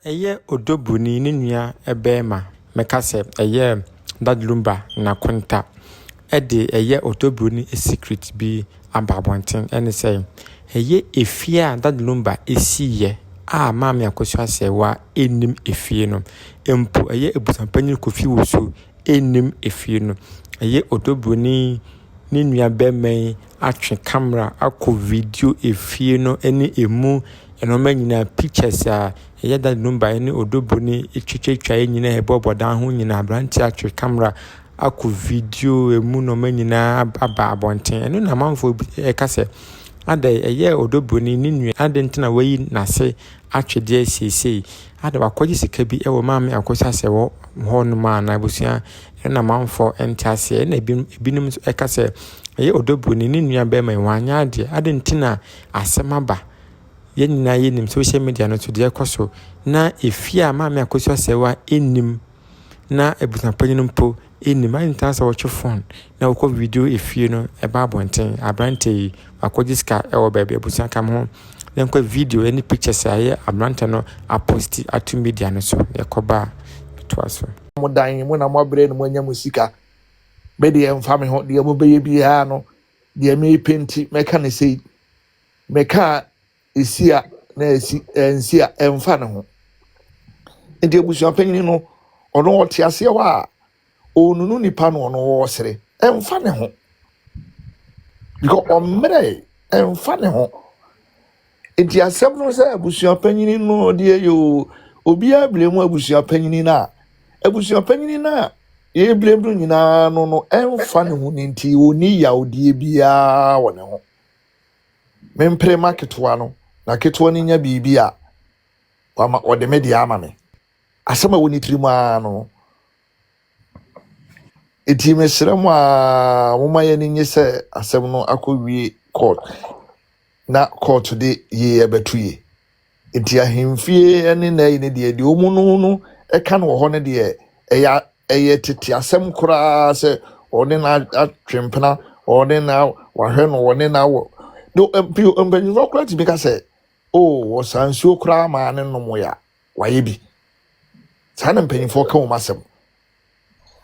eye Odo Bronii ne nua ebema meka se eye dadlumba na konta de eye Odo Bronii secret bi ababonten ene se eye Efie a dadlumba esiye a maame Akosua Serwaa enim Efie no empo eye ebusampanyin kofi woso enim Efie no eye Odo Bronii ne nua bema atwe camera akọ video Efie no ene emu eno manyina pictures a eye dadlumba ene Odo Bronii etwetwa nyina ebobodan ho nyina abranti atwe camera akọ video emu no manyina aba abonten eno na manfo ekase ade eye Odo Bronii ni nua ade ntina wayi nase atwede sesei ade wakoje sika bi ewo maame Akosua Serwaa ho no ma na busua na manfo entiase na ebinum ekase eye Odo Bronii ni nua be man wanya ade ntina asemaba ye nyina yenim social media no to de ekoso na Efie a maame Akosua Serwaa enim na ebusampanyin mpo enim antan sa watch phone na wokọ video Efie no eba abonten abrante akojiska ewo bebe ebusan kam ho lenkọ video any pictures aye abrante no aposti atu media no so yakoba to aso mo dan mo na mo abre no mo nya musika be de emfa me ho de mo beye bi ha no de me penti meka ne sei meka esia na esi ensia emfa ne ho ndi ebusu apanyin no ono wote ase wa onunu nipa no ono wo sere emfa ne ho because omre emfa ne ho enti asem no se ebusu apanyin no de yo obi ablemu ebusu apanyin na ebusu apanyin na ye blemu nyina no emfa ne ho nti oni ya odie bia wo ne ho mempre marketwa no na ketwa ni nya bibia wama ode media ama me asema woni trima no eti mesrem a moma ye ni se asem no akowie court na court de ye ebetuye eti ahemfie ene na ine de omu no eka no ho ne de eye tete asem kura se one na atwempena one na wahwe no one na wo no empanyin kura ti beka se wo sansuo kura ma ne no moya waye bi sana mpanyin fo ka wo masem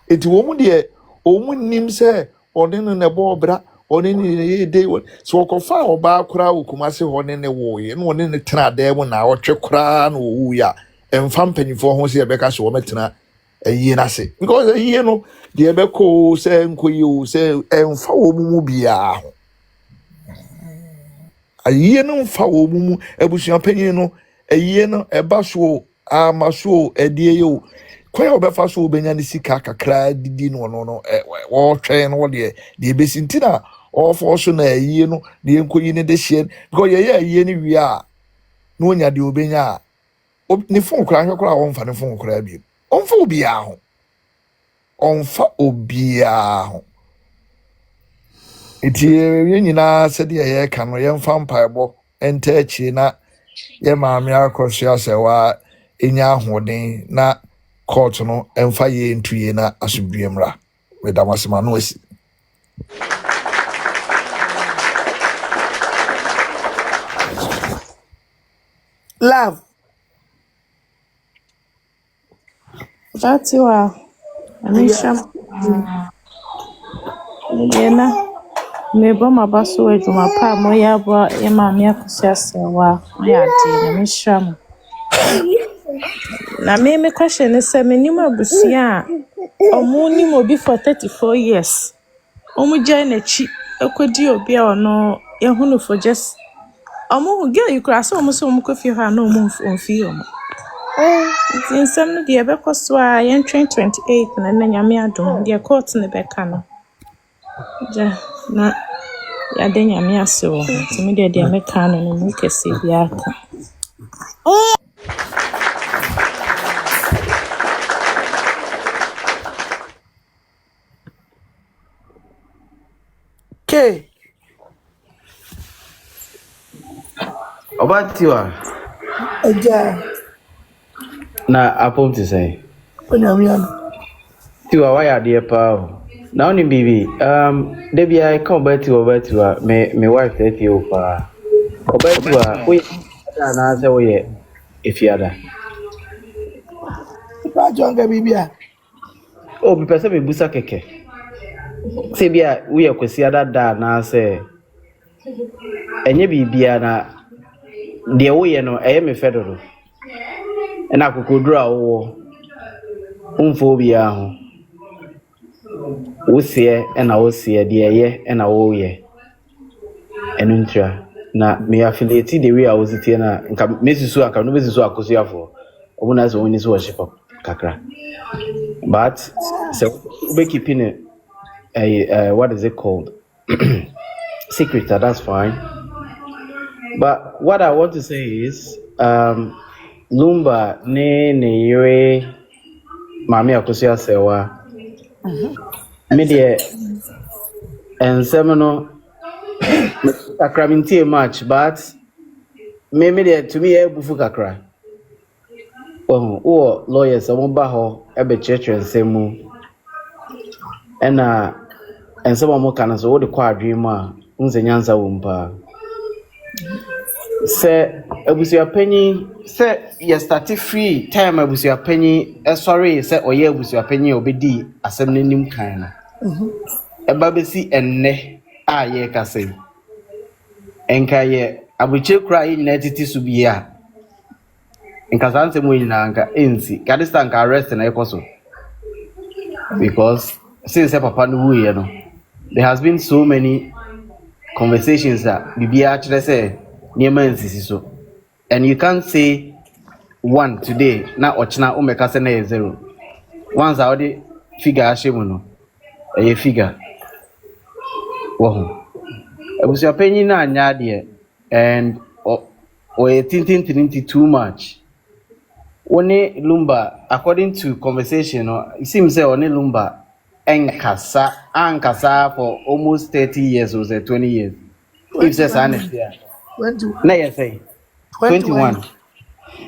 eti wo mu de o mu nim se one no ne bo bra one ni de so kofa oba kura okumase one ne wo ye no one ne tena da mu na wotwe kura no wo ya emfa mpanyin fo ho se beka so wo metena ayi na se because ayi no de beko se nkoyi o se emfa wo mu bia ho ayi no mfa wo mu ebusuan panyin no ayi no eba so amaso edie yo kwaya obefa so obenya ne sika kakra didi no wo twen no de besintina ofo so na ayi no de enkoyi ne de hye because ye ayi ne wi a no onya de obenya ni fon kra hwekra wo mfa ne fon kra bi onfa obia ho iti ye nyina se de ye ka no ye mfa mpaebo enta achi na ye maame Akosua Serwaa enya ahoden na court no emfa ye ntuye na asubduemra wedamasema no asi love That's Anisha Yena Mebo mabaso ejuma pa moya bwa ye maame Akosua Serwaa ya ati Anisha na me question is say menim abusia omu ni mo be for 34 years omu jai na chi ekodi obi a ono ye hunu for just omu girl you cross omu so omu kofi ha na omu onfi omu in some the ebekoso a yen 2028 na nyame adom the court ne beka no ja na ya de nyame aso timi de meka no mu kese bia aka K Obatiwa aja na apom to say onyamian tiwa why dey pa na oni bibi debi I come obatiwa me wife 30 years pa obatiwa we na say we Efie ada Papa John Gabibia. Oh, be person me busa keke. Say bia we akwasi ada na say enye bibia na de wo ye no eye me fedoro. Na akokoduru a wo umfo bia ho. Wo sie na wo sie de eye na wo ye. Enu ntra na me affiliate the way I was it na nka mesusu aka no mesusu akosuafo. Omo na so woni so worship kakra. But so we keeping it what is it called? Secret, that's fine. But what I want to say is, Lumba ne yere Mami Akosua Serwaa. Media and seminal akraminti much, but media to me bufu kakra. Oh, lawyers, someone baho ebe church and semu. And some more can so the quadrima unze nyanza wumpa. Say abusia penny say you start free time abusia penny sorry say oye abusia penny obedi asem nanim kan no. Eba besi enne a ye ka say. Enka ye abuche kura yi na titi su bia. Enka sanse mo nyina anka ensi. Kadista anka arrest na ekoso. Because since papa no wu ye no. There has been so many conversations that Bibia actually say near so, and you can't say one today. Now ochna umeka se na zero. Once I already figure ashemuno, a figure. Wow. I was your penny na nyadie, and or a tintin too much. One lumba, according to conversation, it seems say one lumba. Ankasa for almost 30 years or 20 years. If says honest, yeah. 21. Na you say 21.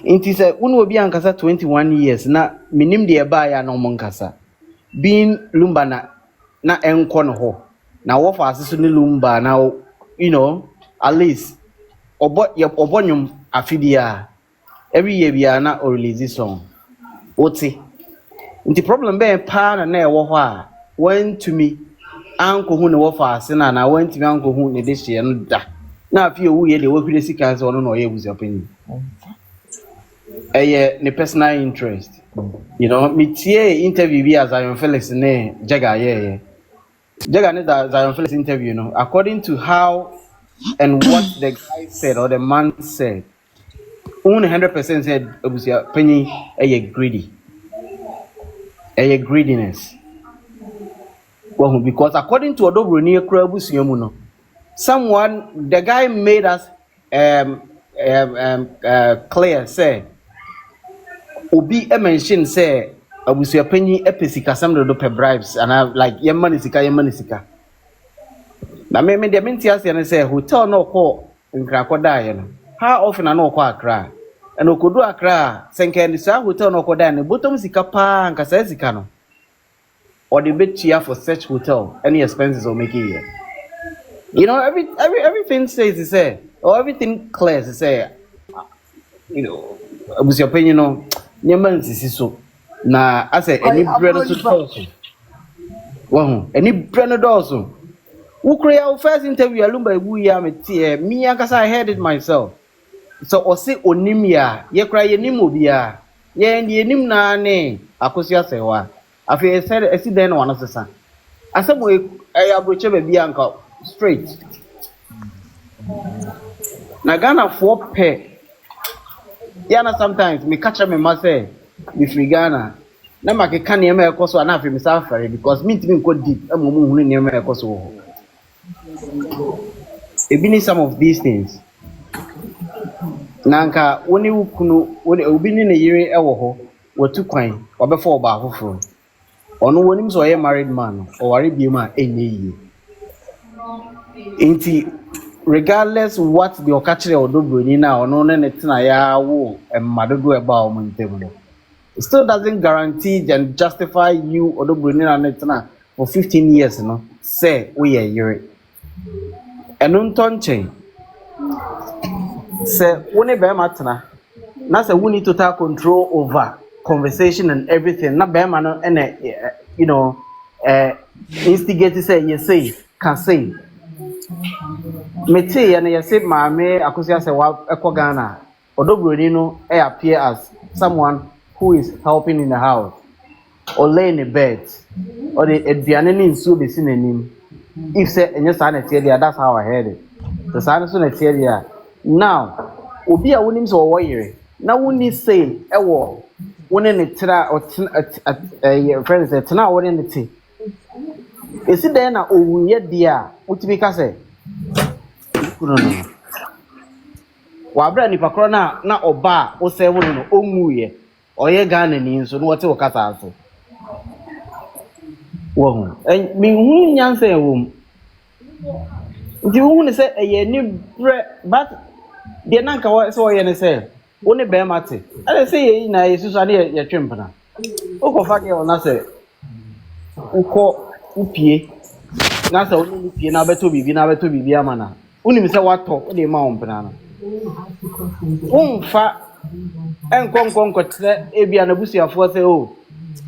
It is will be ankasa 21 years. Na minim de ba ya no monkasa. Being lumba na enko no ho. Na wo fa aseso ni lumba na at least obonyum afidia. Every year we are na or release song. Oti. The problem be pa na ewo ho a when to me anko hu ne wo fa ase na when to me anko hu ne de hye no da na afi owu ye de wo hwire sika se ono no ye buzi opani ne personal interest me tie interview bi as Zionfelix ne jaga ye jaga ne da Zionfelix interview no according to how and what the guy said or the man said 100% said obuzi opani greedy greediness. Well, because according to Odo Bronii, someone, the guy made us clear, say, Obi mention say, Abusia penny episica some of the bribes, and I like Yemanisika. Now, maybe the Mintias and say, hotel no call in Crocodile. How often I know quite cry? And Okodu Accra, Sankandisa, hotel no Kodan, bottom Sikapa and Casasicano. Or the bed cheer for such hotel, any expenses or making it. Everything says to say, or everything clear to say, was your opinion, Yaman is so. Now, I say, any brother to also. Well, any brother also. Who create our first interview, Alumba, we are me, I heard it myself. So, or say, Onimia, ye cry a nimobia, ye and ye nim na ne, Akosua Serwaa. I feel said, I see then one of the son. I said, I approach a Bianca straight. Nagana 4 pair. Yana sometimes me catch me must say, with Ghana. Now, I can't hear me across an African safari because me to me go deep. I'm moving near me across. It been some of these things. Nanka, when you could be in a year ewo were 2 coin or before about who or no one so a married man or a man any year. Regardless what the Okachre or Odo Bronii now or no netina wo and Madogo about Montebello. It still doesn't guarantee and justify you Odo Bronii and netina for 15 years, say we a year. And on tonche say one be matna. Na say we need total control over conversation and everything. Na be man and you know instigate say you say can say. Me tey and you say maame Akosua Serwaa ekọ Ghana. Odo Bronii no appear as someone who is helping in the house or laying in bed or the aduane ni nsuo be si nanim. If say enye sa na tie there, that's how I heard it. The sa so na tie there. Now obi a wonim so wo yere na woni say ewo woni ne tra or friends say tena woni ne ti esi den na owuye dia utimi ka say no wa bra ni pakro na oba o say wono no onwuye oye Ghana ni nso no wote wokata aso wo hu mi hu nyansa ewom nti hu ne say eye ni bre but de nanka wo say oye ne say woni be mate ale say ye na yesu so na ye twempana uko fake ona say uko upie na say woni upie na beto bibi amana woni mi say wato de ma ompana no umfa enkonkonko tre ebia na busuafo say o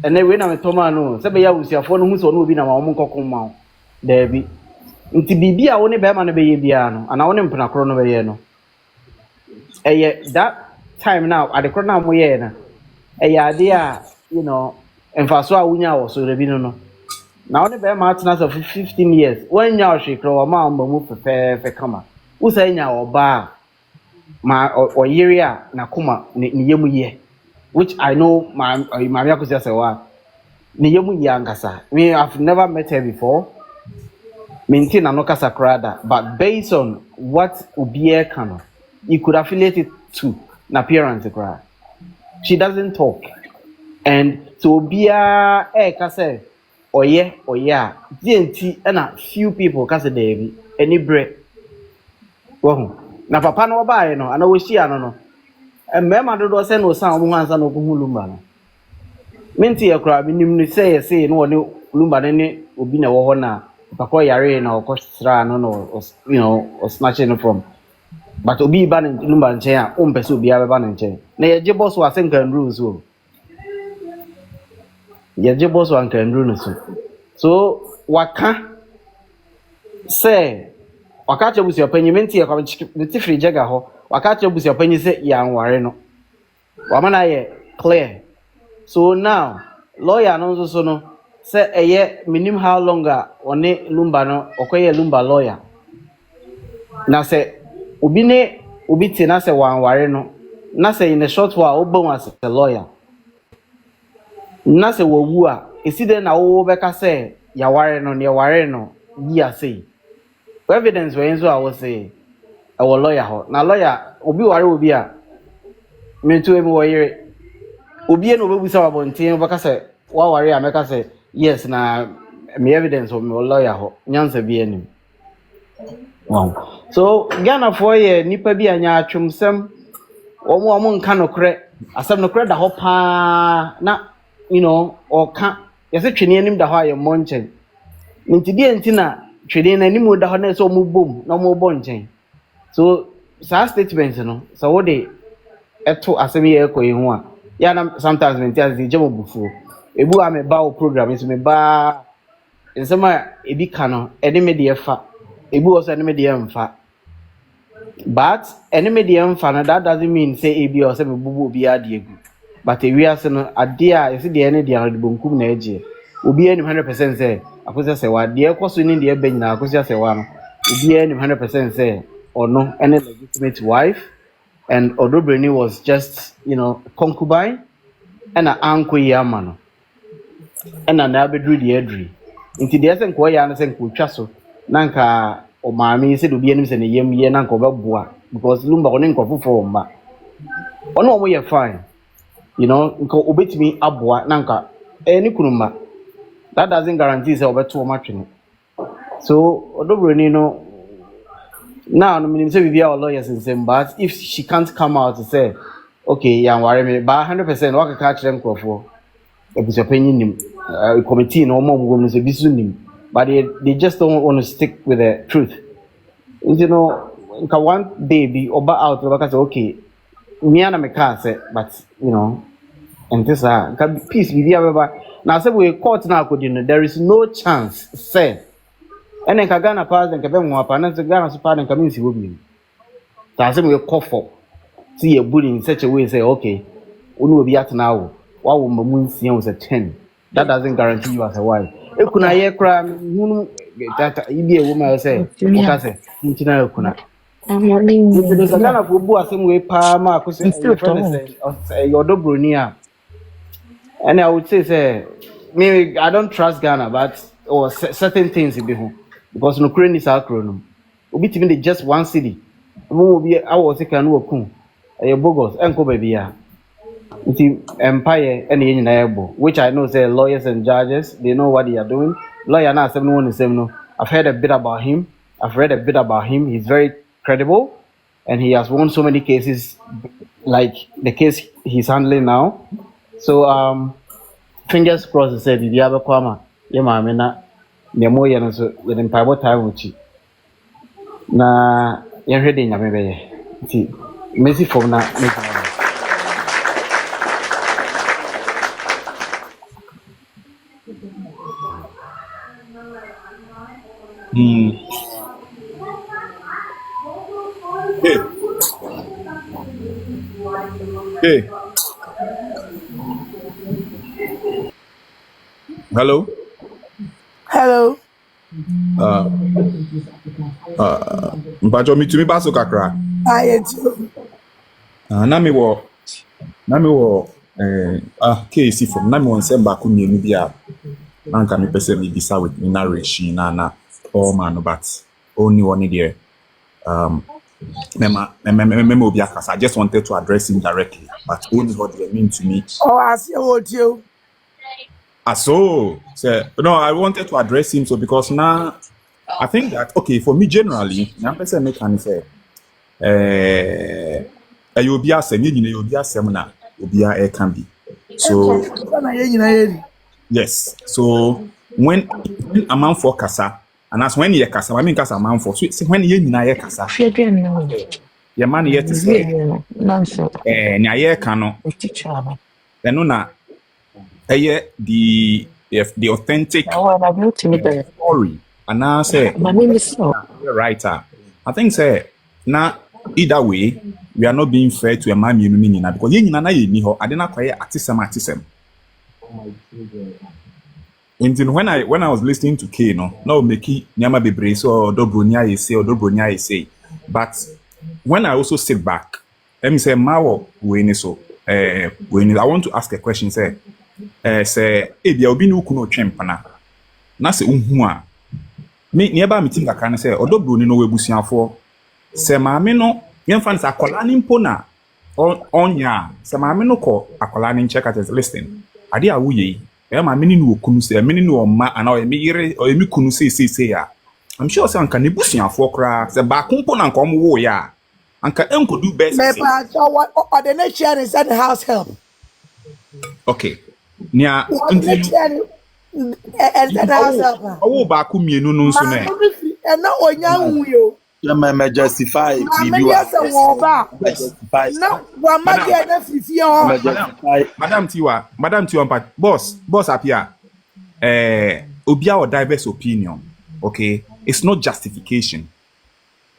ene we na metoma no say be ya busuafo no hu so no obi na ma omo nkokon ma da bi nti bibi a woni be ma no be ye bia no ana woni mpana kro no be ye no that time now at the corner mo ye na ade you know emfaso a wunya wo so rebi no now woni be ma atena so 15 years when nya ohwekro wa ma mba mu fe kama wo say nya oba ma oyiria na kuma ni yemu ye which I know my Akosua Serwaa ni yemu ye angasa me I've never met her before maintain no kasa krada but based on what ubie kana you could affiliate it to na appearance cry she doesn't talk and so bia kase oye denti na few people kase debi any bread wo na papa no ba no ana wo hia no mema dodo se no san mo hansa no ko hu lumba no menti e kra minim ni say no ne lumba ne obi na wo ho na papa yare na okosra no you know or snatching it from but obi ba ne lumba nchen a o mpese obi a ba ne nchen na ye je boss wa senkan rules o ye je boss wa nkan rules so waka say waka che busi opanyimenti e kwa nti free jega ho waka che busi opanyi se ya nware no wa mana ye clear so now lawyer no so no say eye minim how longer one lumba no okoye lumba lawyer na say obi ti na say wanware no na say in a short while obo as a lawyer na say wowu a esi de na wo beka say ya ware no ne ware no ya say evidence we nso a wo say a lawyer ho na lawyer obi ware obi a me to emi wo yire obi no obebusa wabontin beka say wa ware a meka say yes na me evidence of me lawyer ho nyansa bi anim wow so Ghana for ye nipa bi anya atwumsem omo nka nokre asem nokre da ho pa na you know oka yese twene anim da ho aye monchen nti die ntina twene na anim da ho na so omo bom na omo bonchen so sa statement no so wo de eto asem ye ekoyi ho a ya na sometimes me tia ze jemo bufu ebu a me ba o program so me ba nsema ebi ka no ene me de fa ebu also ene me de mfa but ene me de mfa na that doesn't mean say ebi or say me bubu obi ade egu but we are no ade a yesi de ene de ade bonkum na eje obi ene 100% say Akosua Serwaa de ekoso ni de ebe nyina Akosua Serwaa no obi ene 100% say ono ene legitimate wife and Odo Bronii was just you know concubine and an uncle yamano and an abedru de edri inti de esen ko ya na sen ko twa so nanka o maami se do bi enim se ne yem ye nanka obeboa because lumba ko ne nkofofo mba ono omo ye fine you know nko obetimi aboa nanka ni kunuma that doesn't guarantee say obeto o matwene so Odo Bronii no now no meaning say we be our lawyers in same but if she can't come out to say okay ya worry me ba 100% waka catch them crofo ebusopanyin nim committee no mo go no say bisu nim but they just don't want to stick with the truth you know nka one day be oba out oba say okay me ana me can say but you know and this can peace be there. Now, say we court now, there is no chance, say. And then Ghana pass and Kabem Wapa, and the Ghana support and community will be. So I say we call for see a bully in such a way, say, okay, we will be at now. What will Moon see was a 10? That doesn't guarantee you as a wife. If kuna hear crime, who that you be a woman, say, okay, say, Intina Kuna. I'm morning. The Ghana will be same way, Palma, because your friend say, your Odo Bronii. And I would say, maybe I don't trust Ghana, but or certain things in Bihu. Because no Ukraine is our chrono. We be even just one city. We will be our second work. A bogos, Uncle Baby. Empire and the United, which I know say lawyers and judges, they know what they are doing. Lawyer now 717. I've heard a bit about him. I've read a bit about him. He's very credible and he has won so many cases like the case he's handling now. So fingers crossed said the other kwama. Yeah, Nemo so within Bible time with you. Na you're ready, maybe. Messi for now. Hey. Hello. Hello. Mpacho mi tumi baso kakra. I do. Na me wo KC from na me won sem ba ko mienu bia. Na nka me pese me bisa with me narration na all man but only one there. Mema obi akasa. I just wanted to address him directly, but only what they mean to me. Oh, I see what you. So no, I wanted to address him so because now I think that okay for me generally, na person make can say you be asem you be asem na obi a can be. So yes. So when a man for kasa and as when you kasa, I mean kasa man for so when you nyina ye kasa. Your man yet to say nonsense. Nya ye kan no. Then no na the authentic story and I say writer. I think say now either way we are not being fair to a man you know because you na ye ni ho ade na kwaye atisem. And when I was listening to K no make nyama bebre so Odo Bronii say but when I also sit back let me say mawo we ni so I want to ask a question say say bia obi ni ukuno twempana na se unhu a me eba meeting kakra na say Odo Bronii no webusuafo se maame no yemfa nsa akola ni mpo na onya se maame no ko akola ni check at listen ade a woye maame ni no okunu se me ni no ma ana o me yire o me kunu se ya I'm sure say anka ne busuafo kra se ba kompo na nka omwo ya anka enkodu best me pa so what or the next year is at the house help. Okay. Nia owo ba ku mienu no nso na e na onya hu yo ya me justify bibi wa na wa ma ge na fifi ho Madam Tiwa boss apia obi a diverse opinion okay it's not justification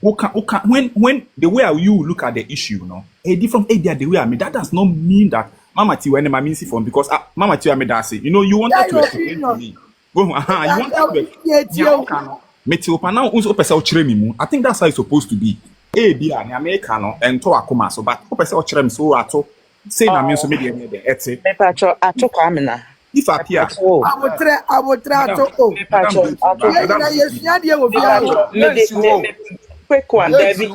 when the way you look at the issue a different idea the way I mean that does not mean that Mama Tiwa and Mama Missy from because Mama Tiwa made that say you wanted to explain to me. You wanted to Metiopa unso pesa ochire mi mu. I think that's how it's supposed to be. Bia na America no ento akoma so but pesa ochire mi so ato say na me so me dey ete. Me pacho ato kwamina. If appear abotra to o. Na yesia de obi a. Quick one, David.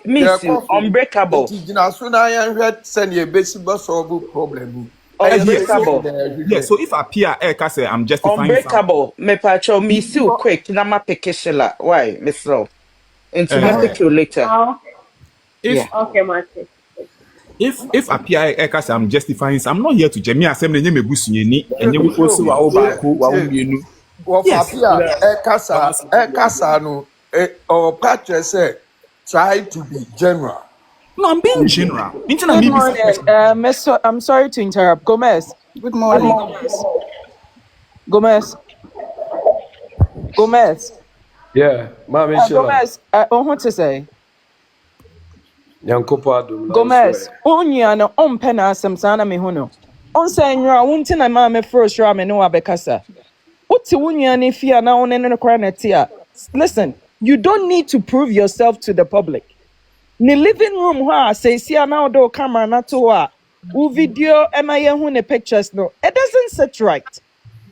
Miss you, unbreakable. So now I send you a basic solve problem. Unbreakable. Yeah, so if appear can say I'm justifying unbreakable. Me pacho miss you quick. Na ma pekeshela. Why, Miss Rowe? Into me pick you later. Okay, Martin. If appear can say I'm justifying I'm not here to jemi assembly nye mebusu ni enye wo so wa obaako wa umienu. Wo appear kasa no or patch say try to be general No, I'm being general. Good morning. I'm sorry to interrupt. Gomez. Good morning. Gomez. Yeah, Mama Sheila. Gomez, I want to say. Yankopo adum. Gomez, onya no ompena asem sana me hono. On say nwa wunti na mama first ra me no abekasa. Oti wonya ne fia na one ne kwara na tia. Listen, you don't need to prove yourself to the public. Ni living room ha say see na odo camera na to a. U video ema ye hu ne pictures no. It doesn't sit right.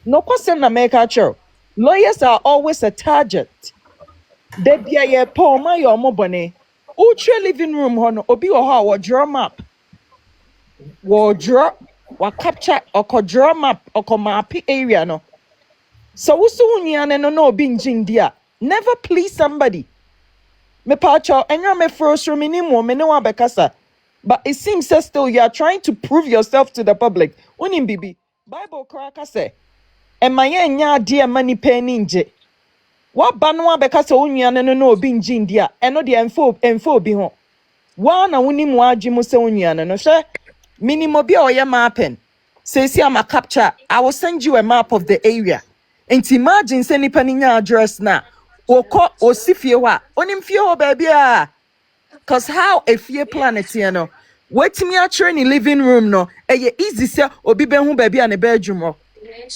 No question na make a lawyers are always a target. They be a poor my or mobone. Ultra living room hono obi or how or draw map. War draw or capture or draw map or map area no. So usu no binging dia. Never please somebody. Me pacho enya me first room minimum me no abekasa. But it seems that still you are trying to prove yourself to the public. Unim bibi. Bible kraka say. Emaye nya dia mani penny nje. What banwa because no binji india eno de enfo bi ho. Wa na woni mu agimu se no hwe minimo bi oye mappen. Say am a capture, I will send you a map of the area. And imagine say nipa ni nya address na. Oko osifie wa. Onim fie ho ba bia. Cause how Efie planet here no. Wetimi a in living room no. Eye easy say obi be hu ba bia ne bedroom.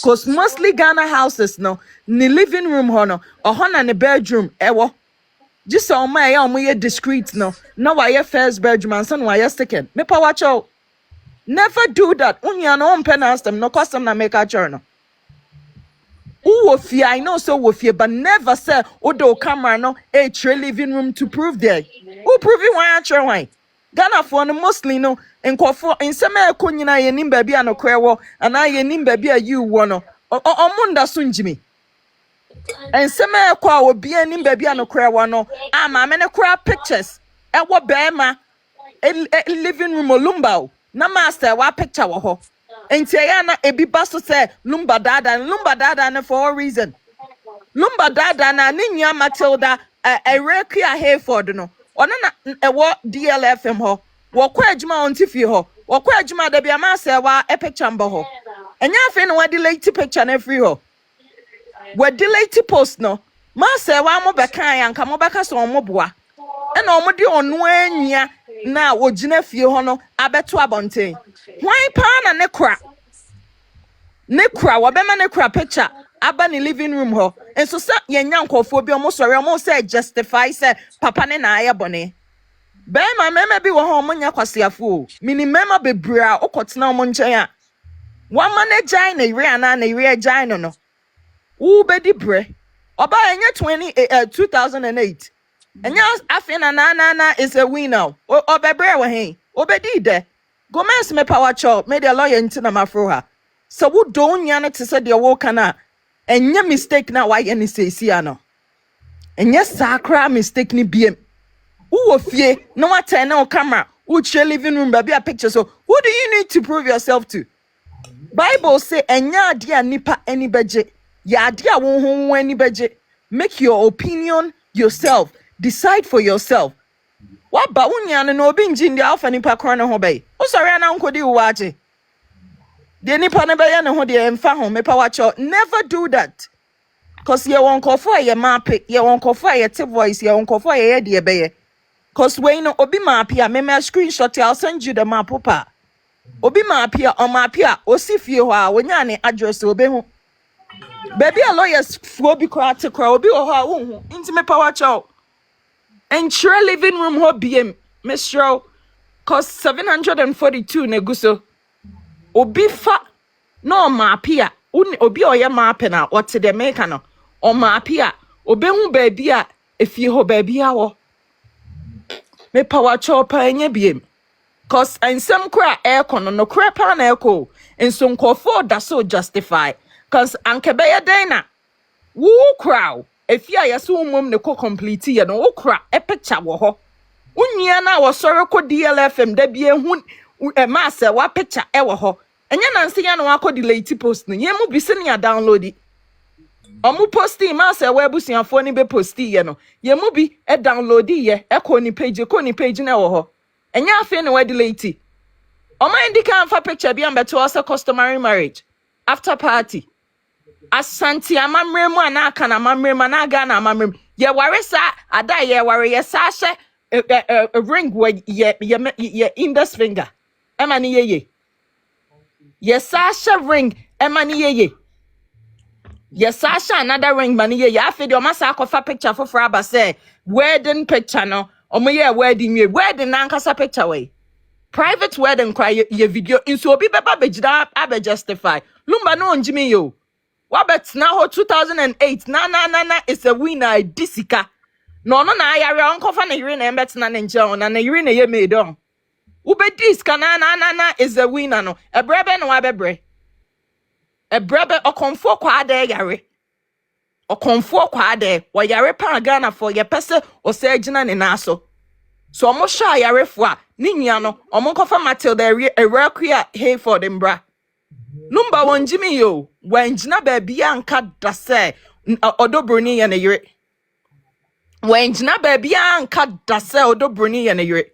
Cause mostly Ghana houses no, ni living room hono, na ne bedroom ewo. Just on my ye discreet no. No why first bedroom and son why second. Me pa watch out. Never do that. Unya no penance them no custom na make a journal. Who fear I know so wo fear, but never say odo camera no a living room to prove there. Who prove it why? Ghana for no mostly no nkofo nsema ekonyina ye nim baabi anokrewo ana ye nim baabi a you wono omunda so njimi nsema ekwa obi anim baabi anokrewo no ama me ne kra pictures ewo beema living room olumba na master wa picture wo ho entia na ebi baso say lumba dada na for a reason lumba dada na ninya Matilda Erekia Hayford no ona na ewo DLFM ho wokwa adwuma on tifi ho wokwa adwuma da bia ma Serwaa picture mbo ho enya afi no wadi delete picture na free ho we delete post no ma Serwaa mo beka yanka mo beka so mo boa e na omo de onu anwia na wogina fie ho no abeto abonten hwan pa na ne kra wabema ne kra picture aba ni living room ho enso sa yenya nkofo bi omo sori omo say justify say papa ne na aye bone be ma mema bi wo ho omo nya kwasiafo mini mema bebra okotena omo nchen a wa manager na ire ana na ire agine no wo bedi bre oba enye 2008 enya afina na is a winner obebre wo hen obedi de Gomez me power chop me the lawyer ntina mafro so wo don nya ne tse de wo kana enye mistake na why any say si ano enye sakra mistake ni biem wo fie no what na camera wo che living room baby a picture so who do you need to prove yourself to Bible say enya ade a nipa ani beje ya ade a wo ho ani beje make your opinion yourself decide for yourself what ba unya no obi nji ndi alfa nipa kron ne ho bai o sori ana nkodi wo aje de nipa ne be ye ne ho de emfa ho me pa wacho never do that cause ye won kofo ye map ye won kofo ye te voice ye won kofo ye de be ye cause we no obi map ya me screenshot I'll send you the map pa obi map ya o map ya o si fie ho a wonya ne address obi ho baby a lawyers fo bi kra te kra obi ho a wo hu nti me pa wacho and sure living room ho biem Mr. Cost 742 neguso obi fa no mapia obi oye map na what the maker no o mapia obi hu baabi a efie ho baabi a wo me power chop anya biem cause ensem kra aircon no kra pa na echo enso nkofo da so justify cause ankebe ye den na wo crowd efie a yeso umom ne ko complete ye no wo kra e picture wo ho unyia na wo sori ko DLFM da bie hu ma Serwaa picture e wo ho enya na nse ya no akọ delete post no ye mu bi se ne download omu posti ma Serwaa ebusuafo ni be posti ye no ye mu bi e download ye e ko ni page na wo ho Enya Efie no delete. Oma indika amfa picture bi ambeto asa customary marriage after party. Asanti amamre mu anaka na amamre mu anaga na amamre. Ye ware sa ada ye ware ye sa hye a ring with ye index finger. Ema ni ye. Ye sa hye ring ema ni ye. Ye sa hye another ring mani ye. Afei de oma sa akofa picture for aba say wedding picture no. Omo ye wedding na nkasa picture we. Private wedding cry ye video inso obi beba bejida abe justify. Lumba no onjimi yo. Wabet na ho 2008 na is a winner disika. No na ayare onkofa na yire na embet na nje na yire na ye made on. Ube diska na is a winner no. Ebrebe no wabebre. Ebrebe okonfo kwa ade yare. Okonfo kwa ade wo yare pa Ghana for ye pese o se agina ne naso. So omo sha yare fo a ni nua no omo kofa Matilda erakua hey for them bra. Lumba wonjimi yo wenjina baby anka dase Odo Bronii ya na yire. Wenjina baby anka dase Odo Bronii ya na yire.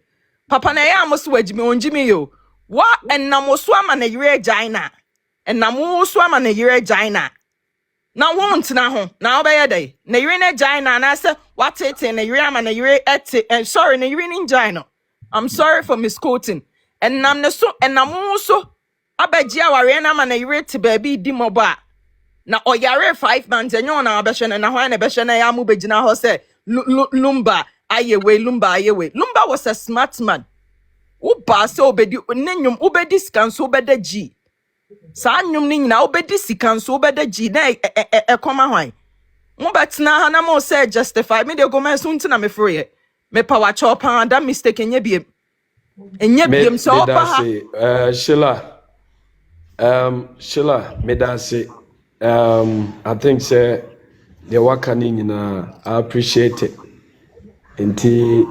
Papa na ya amoso wajimi wonjimi yo. Wa enamoso ama na yire jaina. Enamoso ama na yire jaina. Na won't na ho na obeye dey. Na yire na jaina na se watete na yire ama na yire ete sorry na yire ni jaina. I'm sorry for misquoting. Enamoso abeji aware na ma na yire te baby di moba. Na oyare 5 months enyo na abehwe na ho na behwe na ya mu begina ho say Lumba ayewe Lumba was a smart man. Uba so obedi nenyum ubedi scanso obeda G. Sa nyum ni nyina obedi scanso obeda G na ekoma hwan. Mo betina ha na mo say justify me de go men so ntina me free. Me power chop and that mistake enye biem. Enye biem so oba ha. Sheila, Medase, I think say the working I appreciate it. Inti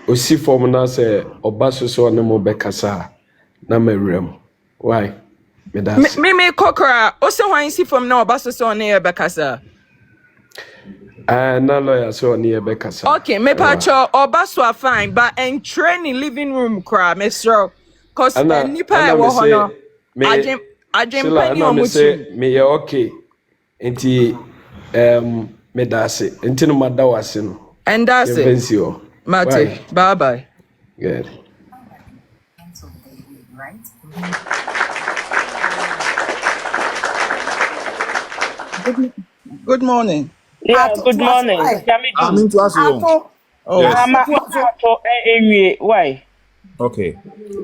osi form na say obaso so na mo bekasa na merem. Why? Medase. Me kokora, osi hwan si form na obaso so na bekasa. Na lawyer so na bekasa. Okay, me pacho obaso are fine, but en training living room kra me sure. Cause nipa wo hono ajem pani omuchi me okay enti me dase enti no madawase no and that's it mate bye good Good morning. Yeah, good morning. I'm into us. Oh, yes. Why? Okay.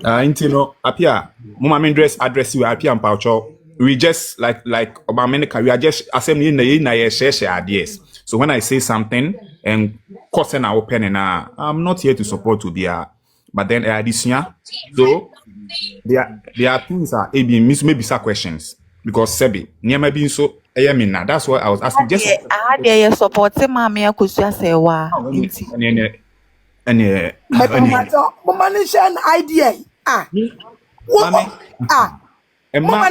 Intino appear mama address you appear and paucho. We just like Obama we are just assembly na share ideas. So when I say something and causing our open and I'm not here to support to their but then this year so there are things are maybe some questions because Sebi near being so that's what I was asking just I dare support Mammy Akosua Serwaa. Mama an idea. Mama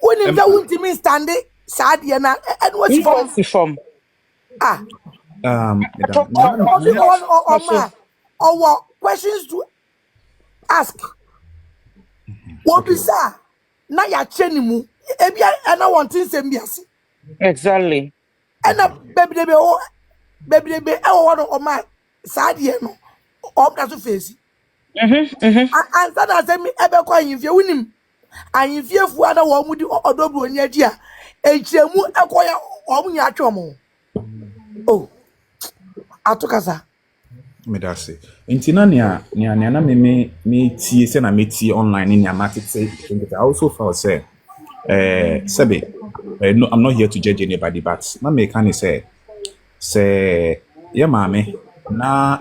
when in the ultimate standing sad and what's from or questions to ask. What be sir? Now you're training mu. And I want to say exactly. And a baby, one of my sad year no. All that's a face. And then I said me ever coin if you win him. And if you have one with the Odo Bronii dear, a chemu acquire all your chomo. Oh, I took us. Medase. Intina nia na me tie se na me tie online in amatic say I also felt say Sebe no I'm not here to judge anybody but na me can say yeah mame na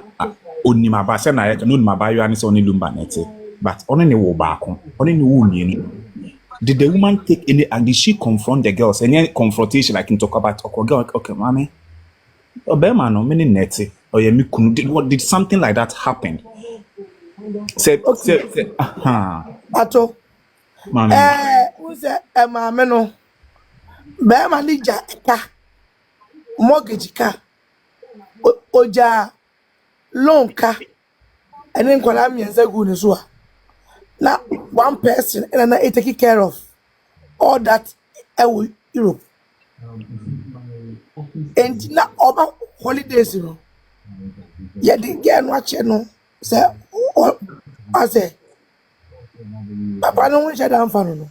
onima ba se na no nima ba yo ani se oni lumba nete but oni ne wo ba ko oni ne wo ni did the woman take any and did she confront the girls any confrontation like in talk about okay mame obema no me nete or yeah, did something like that happen? Said, Ato. Who's a mameno? Bema lija ka mortgage ka oja loan ka and then Colamians are good as well. Now, one person and I take care of all that Europe. And now, about holidays, you know. Yeah, the girl watch you know. Say, I say, Papa, no one shut down for no.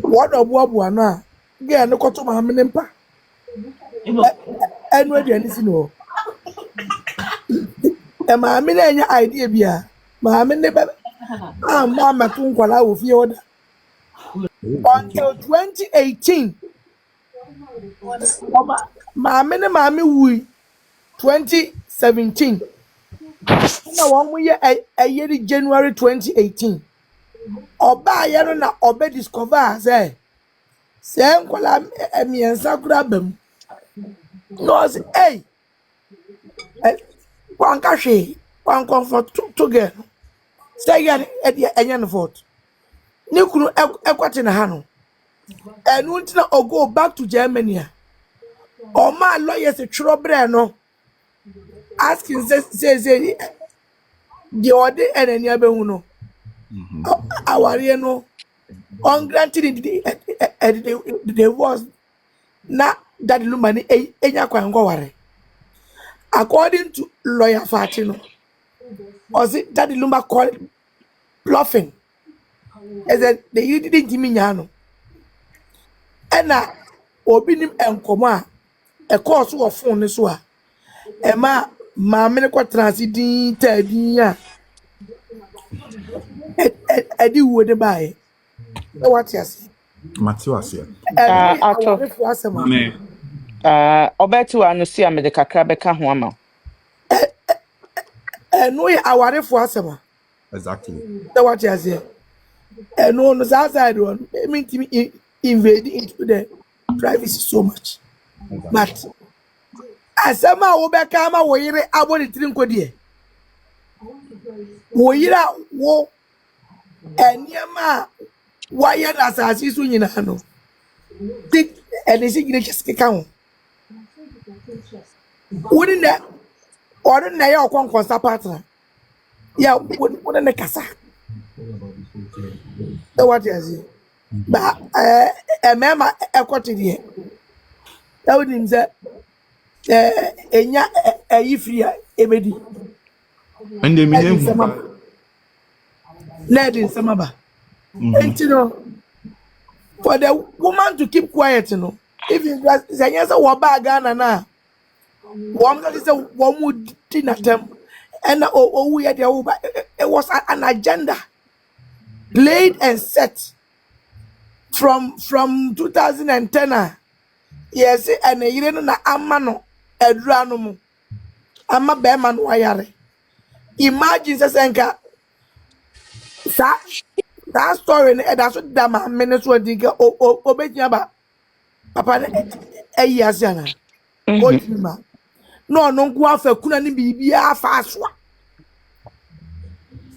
What a woman now. Girl, no to my menempa. And where do you know? And my idea be my never. Mama Tunkwala will feel until 2018. Mammy Wui 2017. No one year a year January 2018. Oba Yarona Obe discover say Kwala me and Sakura Bem. No, hey, one cache, one comfort together. Say at the end vote. Nikunu Equatin Hano. And won't go back to Germany. Or my lawyers a trouble no. Asking say the order and any other uno. Our no on granted the was not that Lumani Enya Kwangware. According to lawyer Fatino, was it that Lumba called bluffing? As that they didn't Jimiano. And now, Obinim and Coma, a course of phone is wa. Emma, Mamma transiting Tadia. Eddie would buy. What you say? Matiwasia. Ato. Obetu anusi amede kakra beka ho ama. No, our for asema. Exactly. What you say? No, no, outside one. I mean, to invade into the privacy so much. But asema obeka ama wo yire aboni trinko die. Wo yira wo eniema why as I see soon in a no. Think and is it just account? Wouldn't that or the Naya Conquest partner? Yeah, wouldn't the Casa? What is it? But a mamma a quoted that would mean that a Efie Ebedi. And the meaning Led in Samaba. And you know, for the woman to keep quiet, you know, if you say yes, or bagana now, one that is a woman dinner them, and we had it was an agenda laid and set from 2010. Yes, and you didn't know Amano, Edranum, Amma Beman Wayare. Imagine Senka. That story that's what the minutes were digging Obejaba Papa a years yana. No, go off a Kunani Bibia fast one.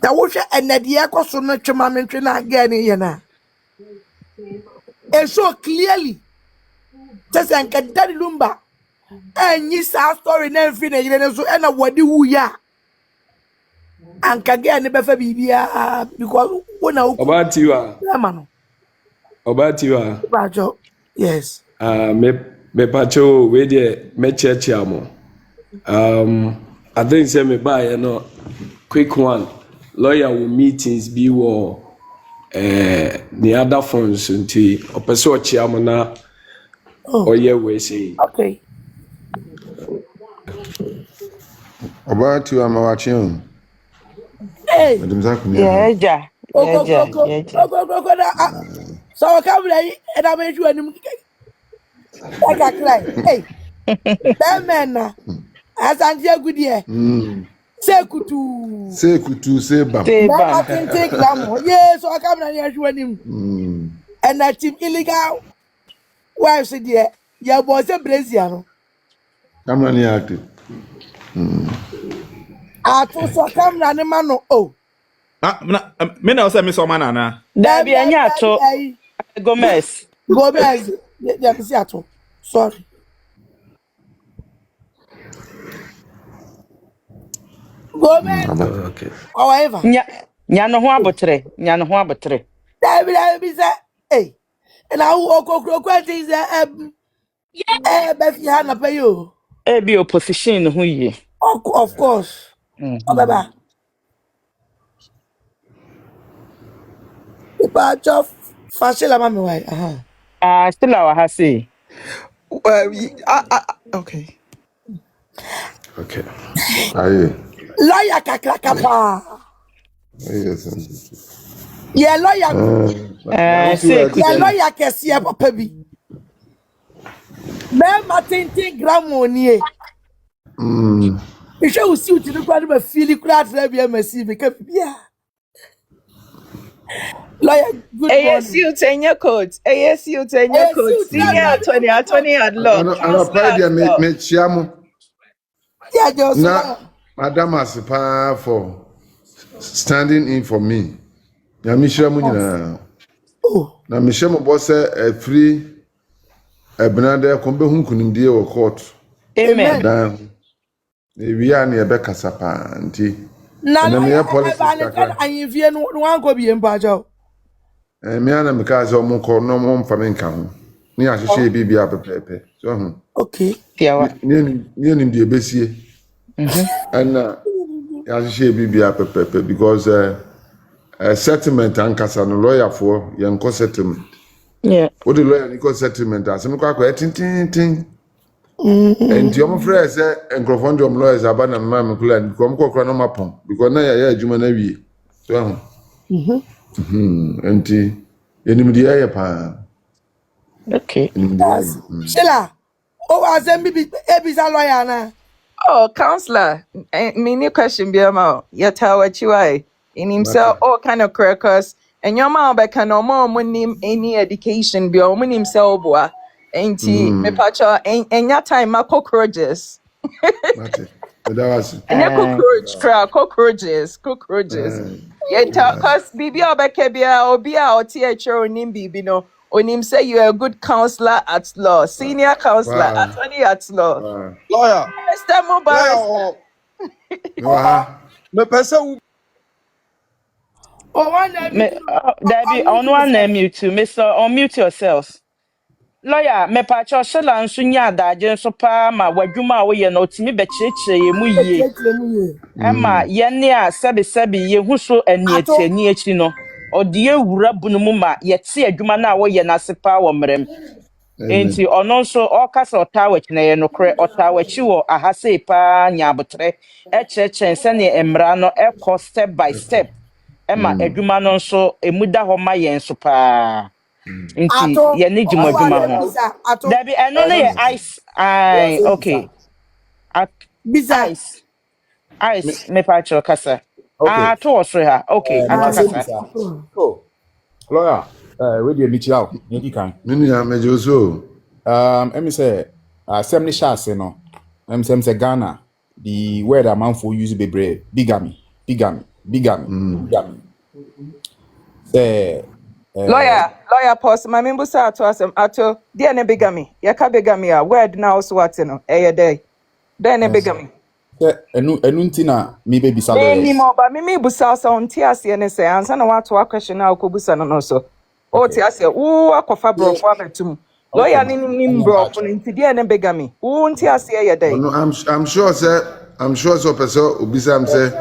The washer and the Diaco so much Mamma again yana. And so clearly, just and Daddy Lumba and you saw story and everything, so and what do ya? And Kagan never Bibia because when I about you are. About you are. Bajo, yes. Me pacho we de me churchiamo. I think say me buy no quick one. Lawyer will meetings be war the other phones until opeso chiamo na oye we say. Okay. About you, I'm watching. Hey, yeah. So I come and I made you an like a cry. Hey, that man, as I'm here good year. Say kutu, say bam. I can take lamb. Yes, so I come and hear you him. And that him illegal. Why said yeah, your boss a Brazilian. Come on here, active. I thought so come and man. Oh. Me na say me so man na. Dabi anya to Gomez. Yeah, me see ato. Sorry. Go man. Okay. However. Nya no ho abotre. Nya no ho abotre. That be say, hey. And I walk across things Befi Hana pay you. E be opposition ho ye. Of course. Baba. Ipa chof fashion mama why. Still our ha say. Okay. Okay. Aye. Lawyer kakrakapa. Yes. Yeah, lawyer. Say Yeah, kuchi. lawyer kesi papa bi. Me matintin gram oni. Ishe usi uti no kwa ma feel kura tra bia masi me ka bia. Lawyer, good morning. ASU tenure code. ASU tenure code. ASU Senior attorney at law. And I pray there me chiamu. Yeah, just Na Madam Asipa for standing in for me. Ya mishra mu nyina. Oh. Na mishra mo boss free Benade kombe hu kunimdie wo court. Amen. Dan we are near Bekasa pa nti. Na Na me lawyer policy kan anyivie no wan go bi mpa jaw. Me ana me ka zo mo ko no mo mfa me nka ho. Ni ahwehwe bibia pepepe. So hu. Okay. Tiawa. Ni nim die besie. And ahwehwe bibia pepepe because settlement ankasa no lawyer for yenko settlement. Yeah. What the lawyer ni settlement asem kwa tin. And your friend say enkrofond your lawyers abana ma me kula ni kom kokra no mapon because na ya adwuma na wie. So enti enim di aye pa. Okay. Sheila. Oh, azem bi ebisa lawyer na. Oh, counselor. Mini question be about yatawa chiwai. In himself, all kind of crackers. And your mom back can no more money any education be on himself. Ain't he? Me pacha and your time my cockroaches. And your cockroaches. Yeah, cause Bibi Obekebia Obia or THR Nim Bibi no. On him say you're a good counselor at law, senior counselor, attorney at law. Lawyer. Mr. Mobile. Me person Oh, one Debbie, on one name you too. Mr. Unmute yourself. Lawyer, me pacho shela nso nya adaje nso pa ma wadwuma wo ye no timi be kirekyire ye mu yie. Ema ye ne a sebi ye hu so anieti ni echi no. Ode ewura bunu mu ma ye te adwuma na wo ye na sepa wo mrem. Enti ono nso okasa otawachi na ye nokre otawachi wo ahase pa nya abotre echeche nse ne emra no ekọ step by step. Ema adwuma no nso emuda ho ma ye nso pa. Nti ye ne djuma adwuma ho. Dabi eno no ye ice okay. Ice me pa cho kasa. Okay. To osre ha. Okay, atakasa. Oh. Lawyer, we dey meet you. Nedi kan. Nini mejoso. Emi say asem ni sha ase no. Emi say Ghana the word amanfo use bebre bigamy. Lawyer pause. My member sa to asem ato dia ne bigamy. Yaka bigamy a word na also what no. Day. Then ne bigamy. Enu ntina mi be bisa lawyers. Me mo ba me busa so onti ase ne say ansa na what to question na okobusa no so. O ti ase wo akofa brofo abetum. Lawyer ni brofo nti dia ne bigamy. Wo nti ase ye day. I'm sure so person obisa am say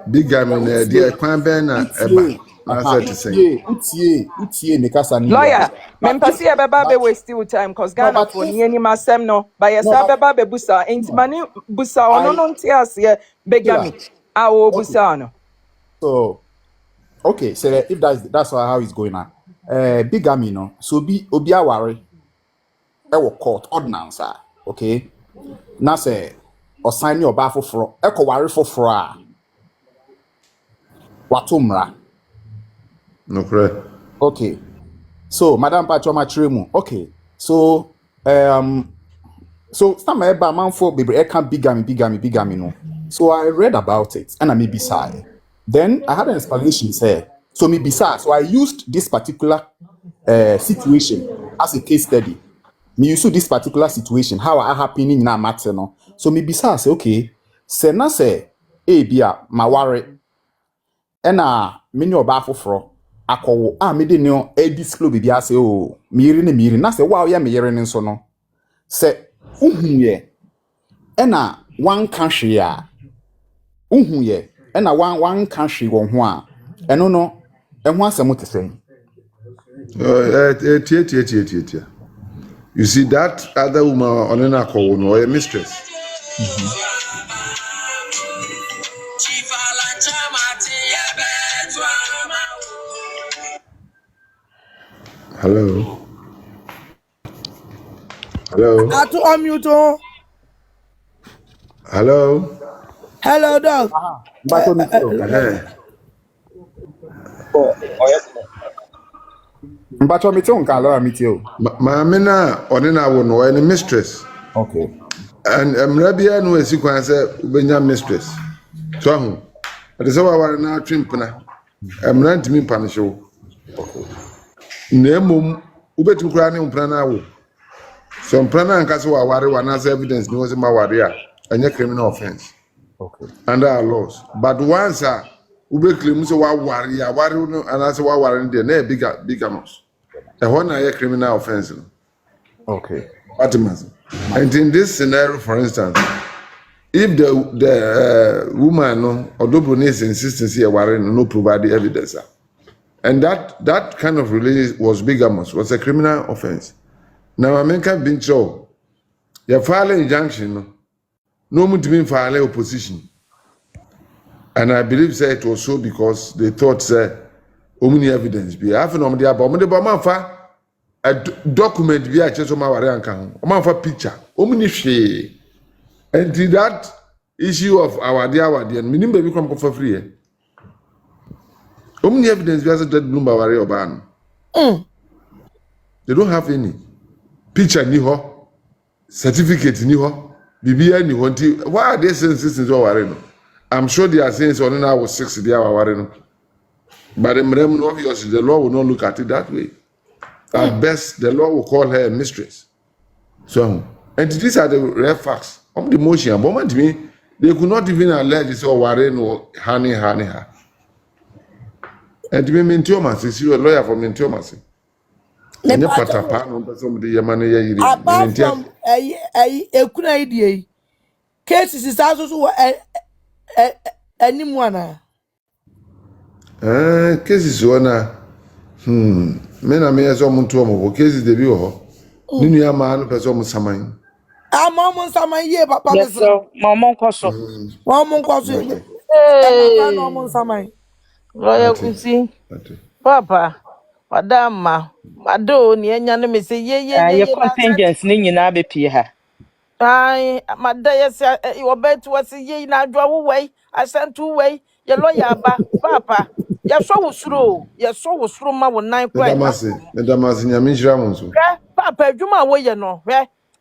bigamy na dia kwan ben na eba. Utie ne kasa ni. Lawyer, mempasi e beba be waste your time cause Ghana for ni ani masem no, ba yesa beba be busa, enti mani busa ono no nti ase begami. Awo busa no. So okay, so if that's how it's going now. Bigamy no, so obi aware e wo court ordinance okay. Na say osan ni oba foforo, e ko ware foforo a. Watumra. No correct. Okay. So, Madam Pachoma Tremu. Okay. So, some eba man for baby I can't bigamy no. So I read about it and I may be sorry. Then I had an explanation say. So me bizarre. So I used this particular situation as a case study. Me use this particular situation how I happening in a matter no. So me bizarre say okay. Say na say ebia maware ena meni oba foforo akọwo mede ne disclose bibia se o miri na se wa ya meyere ne nso no se uhuye ena wan country a uhuye ena wan country wo ho a eno no eho asem tesen. You see that other woman on an call no a mistress. Hello. Atu unmute. Hello. Hello, dog. Mbacho meti on kala meti o. Maame na one na wo no any mistress. Okay. And Rabia no esi kwan say ubenya mistress. So ahu. Ade say wa ware na atwempena. Emra ntimi mpane hyew. Okay. Na mom ubetim kura ne mpana na wo. So mpana anka say wa ware wa na evidence no say ma ware a anya criminal offense. Okay. Under our laws. But once ube claim say wa ware ya ware no and say wa ware there na bigamous. The one a criminal offense. Okay. And in this scenario, for instance, if the woman Odo Bronii is insisting she no provide the evidence, and that kind of release was bigamous, was a criminal offense. Now America been so, you file an injunction, no one to be file opposition, and I believe say it was so because they thought say only evidence be. I know the about a document be a chesoma ware anka ho. O man fa picture. O muni hwe. And that issue of our dear minim baby come for free. O muni evidence be as that Bloomba ware oba no. They don't have any picture ni ho, certificate ni ho, bibia ni ho nti. Why are they saying this is ware no? I'm sure they are saying so now was 6 dia ware no. But obviously the law will not look at it that way. At best, the law will call her a mistress. So, and these are the rare facts. On the motion, moment to me, they could not even allege this or Warren or honey her. And to me, Thomas is you a lawyer for me, Thomas. And Apart from a good idea, cases is also anyone. Cases one. Men are mere some to a cases de view. Ninu man person saman. Mom sama ye papa. Yes, so Mamon Koso. Mom Koso. Hey. No sama. Lawyer Kusi. Papa. Madama. Mado ni enya no me say Your contingents ni nyina be pie ha. Ai, madaya say you bet was ye na dwa wo wei, asent two way. Your lawyer ba, papa. Ya so wo suro ma wo nan kwa. Medamasi nyamishira monso. Papa adwuma wo ye no,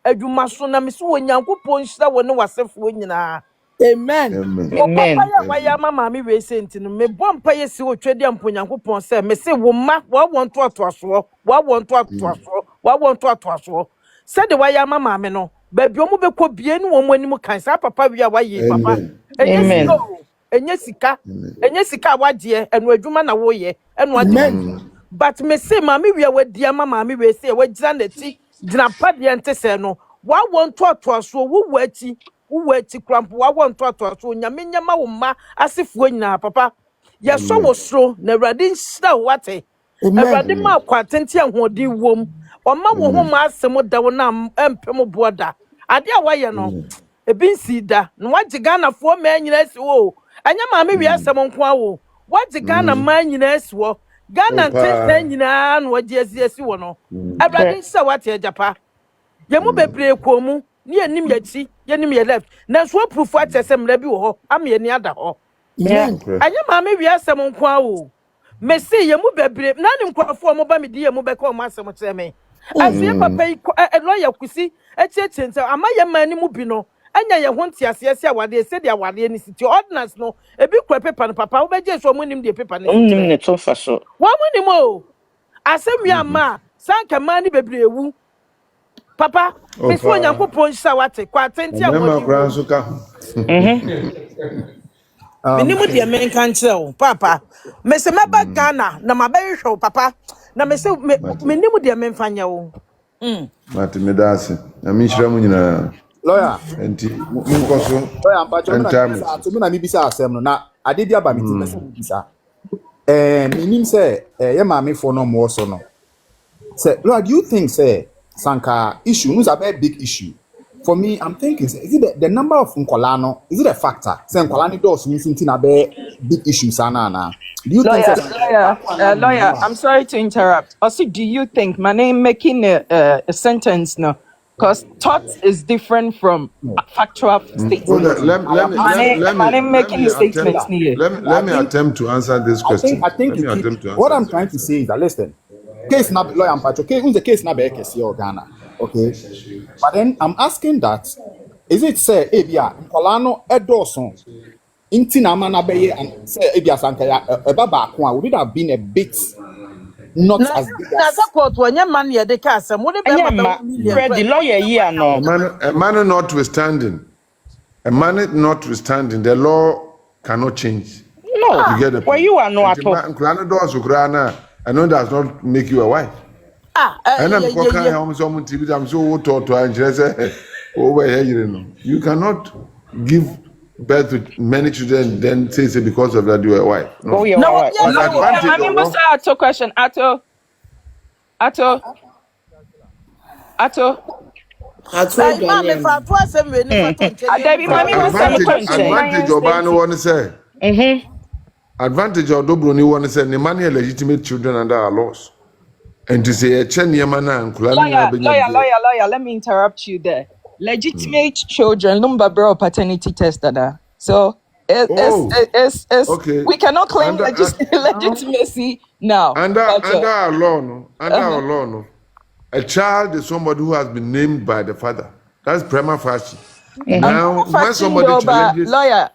adwuma so na me so wo Nyankopon hira wo ne wasefo nyina. Amen. Amen. Papa ya waya mama mi we say ntino me bompa ye si wo twede ampo Nyankopon say me say wo ma wa won to atoaso, wa won to atoaso. Say the waya mama me no, ba bi omo be kɔ bie ni wo mo anim kan sa papa wi a waye papa. Amen. Enye sika wagye enu adwuma na wo ye enu adwuma. But me say mama wi a wadi ama mama we say wagyina na ti gyina pa de ente say no wa won to atoaso wo wati krampo wa won to atoaso nyame nyama wo ma asefuo nyina papa ye so wo soro na awurade nhyira wo wate awurade ma kwatenti ahodi wom o ma wo ho ma asem da wo na empem boda ade a waye no ebi nsi da na wagye Ghana fo ma nyina si wo anya mama wi asem nko awo wagye Ghana ma nyina si wo Ghana ntenta nyina na wagye asi wo no awurade nhyira wate ajapa ye mu bebre komu ni enim yachi ye nim ye left na so proof atesem la bi wo ho am ye ni ada ho anya ma me wi asem nko awo me see ye mu bebre na ni nkwafo mo ba me di ye mu be ka mo asem kire me afie papa lawyer kusi echiechente ama ye ma ni mu bi no anya ye ho ntiase se awade se dia awade ni city ordinance no ebi kwa paper no papa wo be je so mo nim de paper no nim ne to fa so wo mo nim o asem wi ama sanka ma ni bebre ewu papa before Nyankopon hisa wate kwa atenti amodi Minimu de men kan kyerɛ papa. Me se meba Ghana na mabɛhwɛ papa. Na me se minimu de men fanya wo. Mate me da ase. Na me nhyira mu nyinaa. Lawyer. Enti monkɔ so. Lawyer mpacho entamis. me na bibisa asɛm no na ade bi aba me ti pese bibisa. Menim say ye maame fo no mo so no. Say, Lord, do you think say sanka issue is a very big issue? For me, I'm thinking, is it the number of nkolano? Is it a factor? Say nkolani does mean something a big issue sana. Do you think Lawyer, I'm sorry to interrupt. Also, do you think my name making a sentence now? Because thought is different from factual statements. Let me think, attempt to answer this question. I think what I'm trying to say is that listen, case na lawyer Mpacho, case the case na be kesi o Ghana. Okay. But then I'm asking that is it say ebia nkolano edoson inti na mana beye and say ebia sanka ya eba ba ko would have been a bit not as big as na court wanya man ye de ka asem wo de be ma Fred lawyer here no. A man notwithstanding, the law cannot change. No. You get the Well, you are no at all. Nkolano does ukrana. I know does not make you a wife. And I'm talking home some TV. I'm so to and say over here, you know. You cannot give birth to many children, then say because of that you are a wife. No. Oh, you're right. I mean, what's the question? Ato. Advantage of Bano want to say. Advantage of Odo Bronii want to say the money legitimate children under our laws. And to say a chen yamana and lawyer, let me interrupt you there. Legitimate children, number bro paternity test that. So it's okay. We cannot claim legitimacy now. Under our law, no. A child is somebody who has been named by the father. That's prima facie. Now, when somebody challenges, lawyer.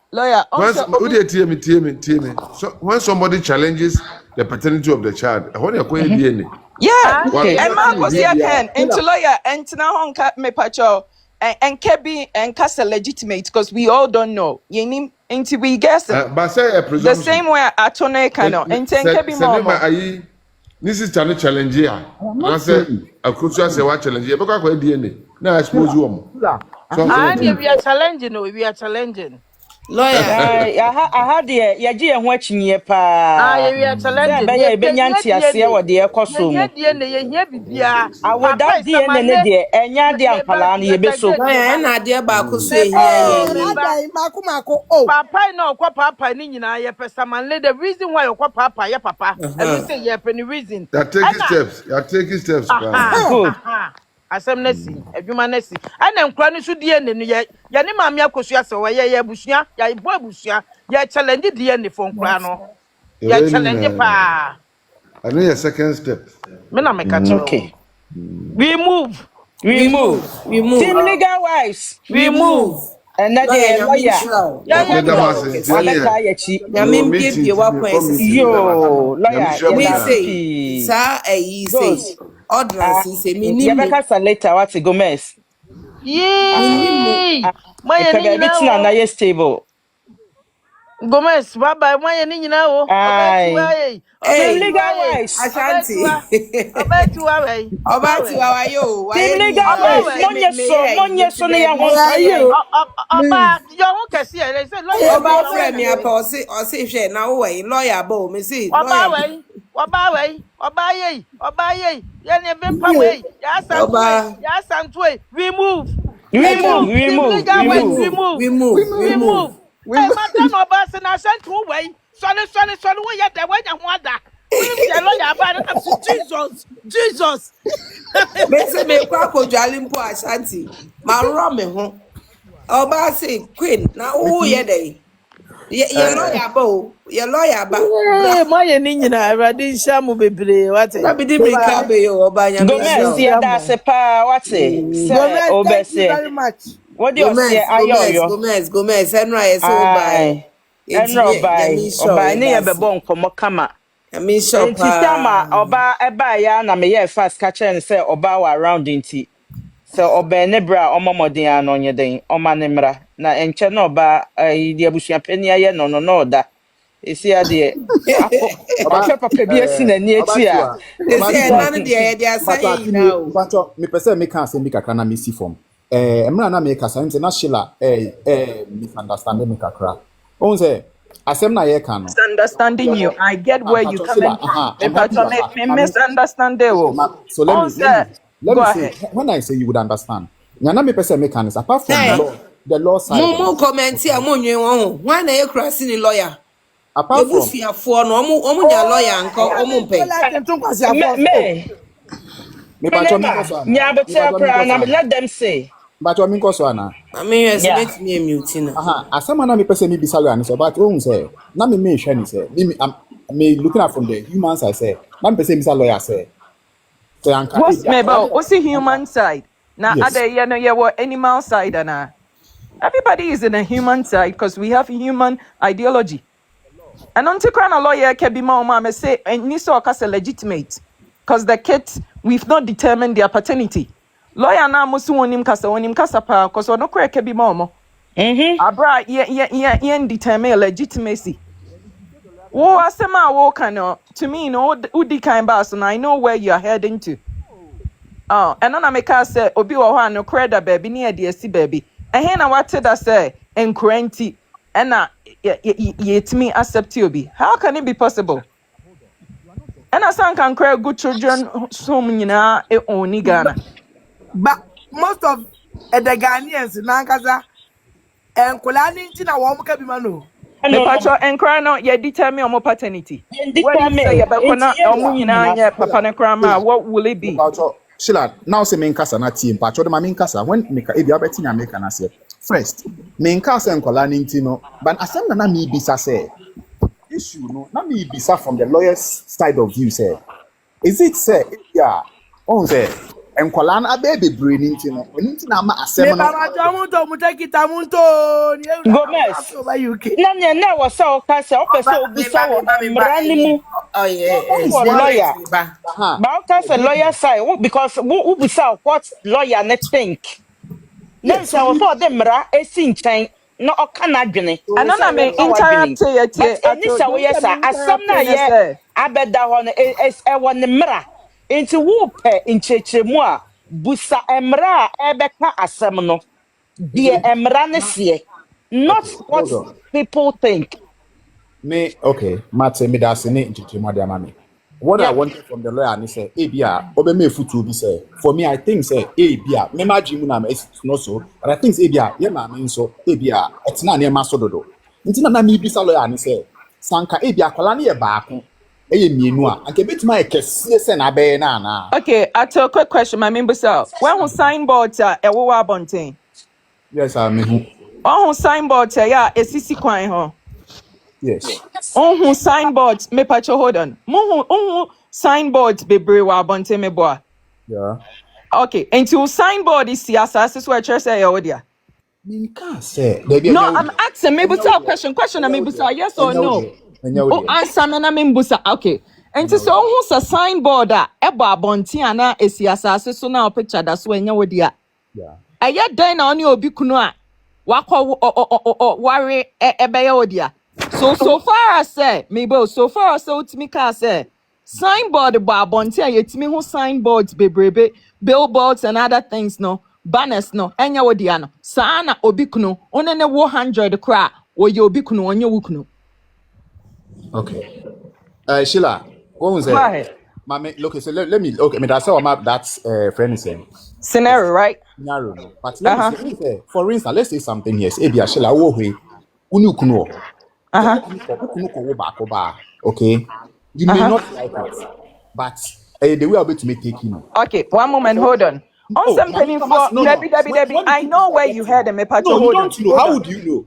So when somebody challenges the paternity of the child, what are you going to and man was here can into lawyer and now me pacho and kebi and cast legitimate because we all don't know. You into we guess but say a the same way atone cano and kebi mama. This is challenge here. I said Akosua Serwaa challenge here. Because DNA. Now I suppose you we are challenging. Lawyer, I had the yaji and watching ye pa. We are challenging. Benyanti asia wa de ekoso mu. I would that DNA de enya de ampala na ye beso. Lawyer na de ba ko so ehia ye. Mako. Papa no kwa papa ni nyina ye pesa man. The reason why you kwa papa ye papa. And you say ye penny reason. You are taking steps. Good. Asem nesi adwuma nesi ana nkura no so die ne no ye ne maame Akosua Serwaa ye busua ya bo abusua ye challenge die ne fo nkura no ye challenge pa I know your second step me na make okay we move team legal wise we move and that the lawyer say ordinance say minimum Rebecca later what Gomez my ni na ye stable Gomez baba my ni nyina wo legal wise Ashanti obati wa yo team legal wise monye so na ya ho oba yo ho kese e say lawyer oba friend me apa o say hwe na wo we lawyer bo me say lawyer Oba ye ye ne be pa we ya santwe we move hey madam oba se na santwe we so we ye da we nya ho ada we say lawyer ba Jesus me say me kwa kodwale mpo Ashanti ma ro me ho oba say queen na wo ye dey ye lawyer ba my ni nyina awade nsha mu bebre wate na bidi brika be yo oba nya Gomez ya da se pa wate say obese what do you say ayo Gomez enra ye so oba oba ni ye bebo nkomo kama me shop enti sama oba eba ya na me ye fast catch and say oba wa around enti So obene bra omomodin anonye den omanemra na enche no ba di abusuapani aye no da esi ade papa bi esi na ni eti a They say none of the assign now. But me pese me can say me kakra na me si form. Emra na me kasa me say na Sheila misunderstand me kakra. On say asem na ye kan no. Misunderstanding you. I get where you coming from. Me misunderstand you. So let me go say ahead. when I say you would understand. Nyana me pese me can is apart from the law side. Mo comment here mo nwe won. Why na you crossing lawyer? Apart from Ebusuafo no omo nya lawyer nko omo mpe. Me pacho me koso ana. Nya betia pra na let them say. Pacho me koso ana. I mean estimate me mute na. Asama na me pese me bisalo ani so but ohun say na me hwe ni say me looking at from the human side say na me pese me lawyer say. So anka what's meba what's the human side? Now other animal side and everybody is in a human side because we have human ideology. And until crown a lawyer can be mama say and niso case legitimate because the kids we've not determined their paternity. Lawyer na musu wonim kasa pa because no crack can be mama. Abra yen determine legitimacy. Wo asema wo kano to me no udi kind bass and I know where you're heading to. Oh, and then I make us say obi wo ho no creda baby near the si baby. And here na what that say enkrenti and na yet me accept you be. How can it be possible? And I san can create good children so nyina e oni Ghana. But most of the Ghanaians na kaza enkola ni ntina wo mka bi ma no. Me pacho enkra no ye determine omo paternity. When you say ye be kona omo nyina anye papa ne kra ma what will it be? Sheila, now say me nkasa na team pacho de ma me nkasa when me ka e bia beti nya me ka na say first me nkasa enkola ni ntino but asem na me bisa say issue no na me bisa from the lawyer's side of view say is it say yeah on say enkola na baby brain ntino oni ntina ma asem no me baba jamunto mutakita munto Gomez na wa say o ka say o pese obisa wo mranimu lawyer ba o ka say lawyer side because wo bisa what lawyer ne think na say o so de mra esi nchen no o ka na dwene anana me interrupt but enisa wo yes asam na ye abeda ho no e wo ne mra enti wo pe nchechemu a busa emra ebeka asam no the emra not what people think. Me okay, Mate me that's ne nchichemu ade ama me. What I wanted from the lawyer and say, bia obe me futu bi say. For me I think say bia me majimu na me no so, but I think bia ye ma me so bia etina na ma so dodo. Ntina na me bi sa lawyer and say sanka bia kwala na ye baako eye mienu a anke betima e kese se na be na. Okay, ato a quick question my member sir. When who signboard e wo wa bonten? Yes, I mean who signboard ya esisi kwan ho. Yes. Who signboard me pacho hold on. Who signboard bebre wa bonten me boa. Yeah. Okay, until signboard is siyasa so we church say ya dia. Me can say. No, I'm asking maybe a question I maybe say yes or no. Oh, answer me na maybe say okay. Enti so who sa signboard a ebo abonti ana esiasa so na picture da so enya wo dia. Yeah. Aye dan na oni obi kunu a wakọ ware ebeye wo dia. So far as say maybe so far as utimi ka say signboard bo abonti a yetimi ho signboards bebrebe billboards and other things no banners no enya wo dia no saa na obi kunu onene wo 100 kra wo ye obi kunu onye wo kunu. Okay. Sheila, what was it? Mama, look, so let me okay, I mean that's how that's friend is saying. Scenario, right? Scenario, no. But let me say, for instance, let's say something here. Ebia Sheila wo hwe unu kuno. Okay. You may not like it, but the way I'll be to make taking. Okay, one moment, hold on. On something for Debbie, I know where you heard them. No, you don't know. How would you know?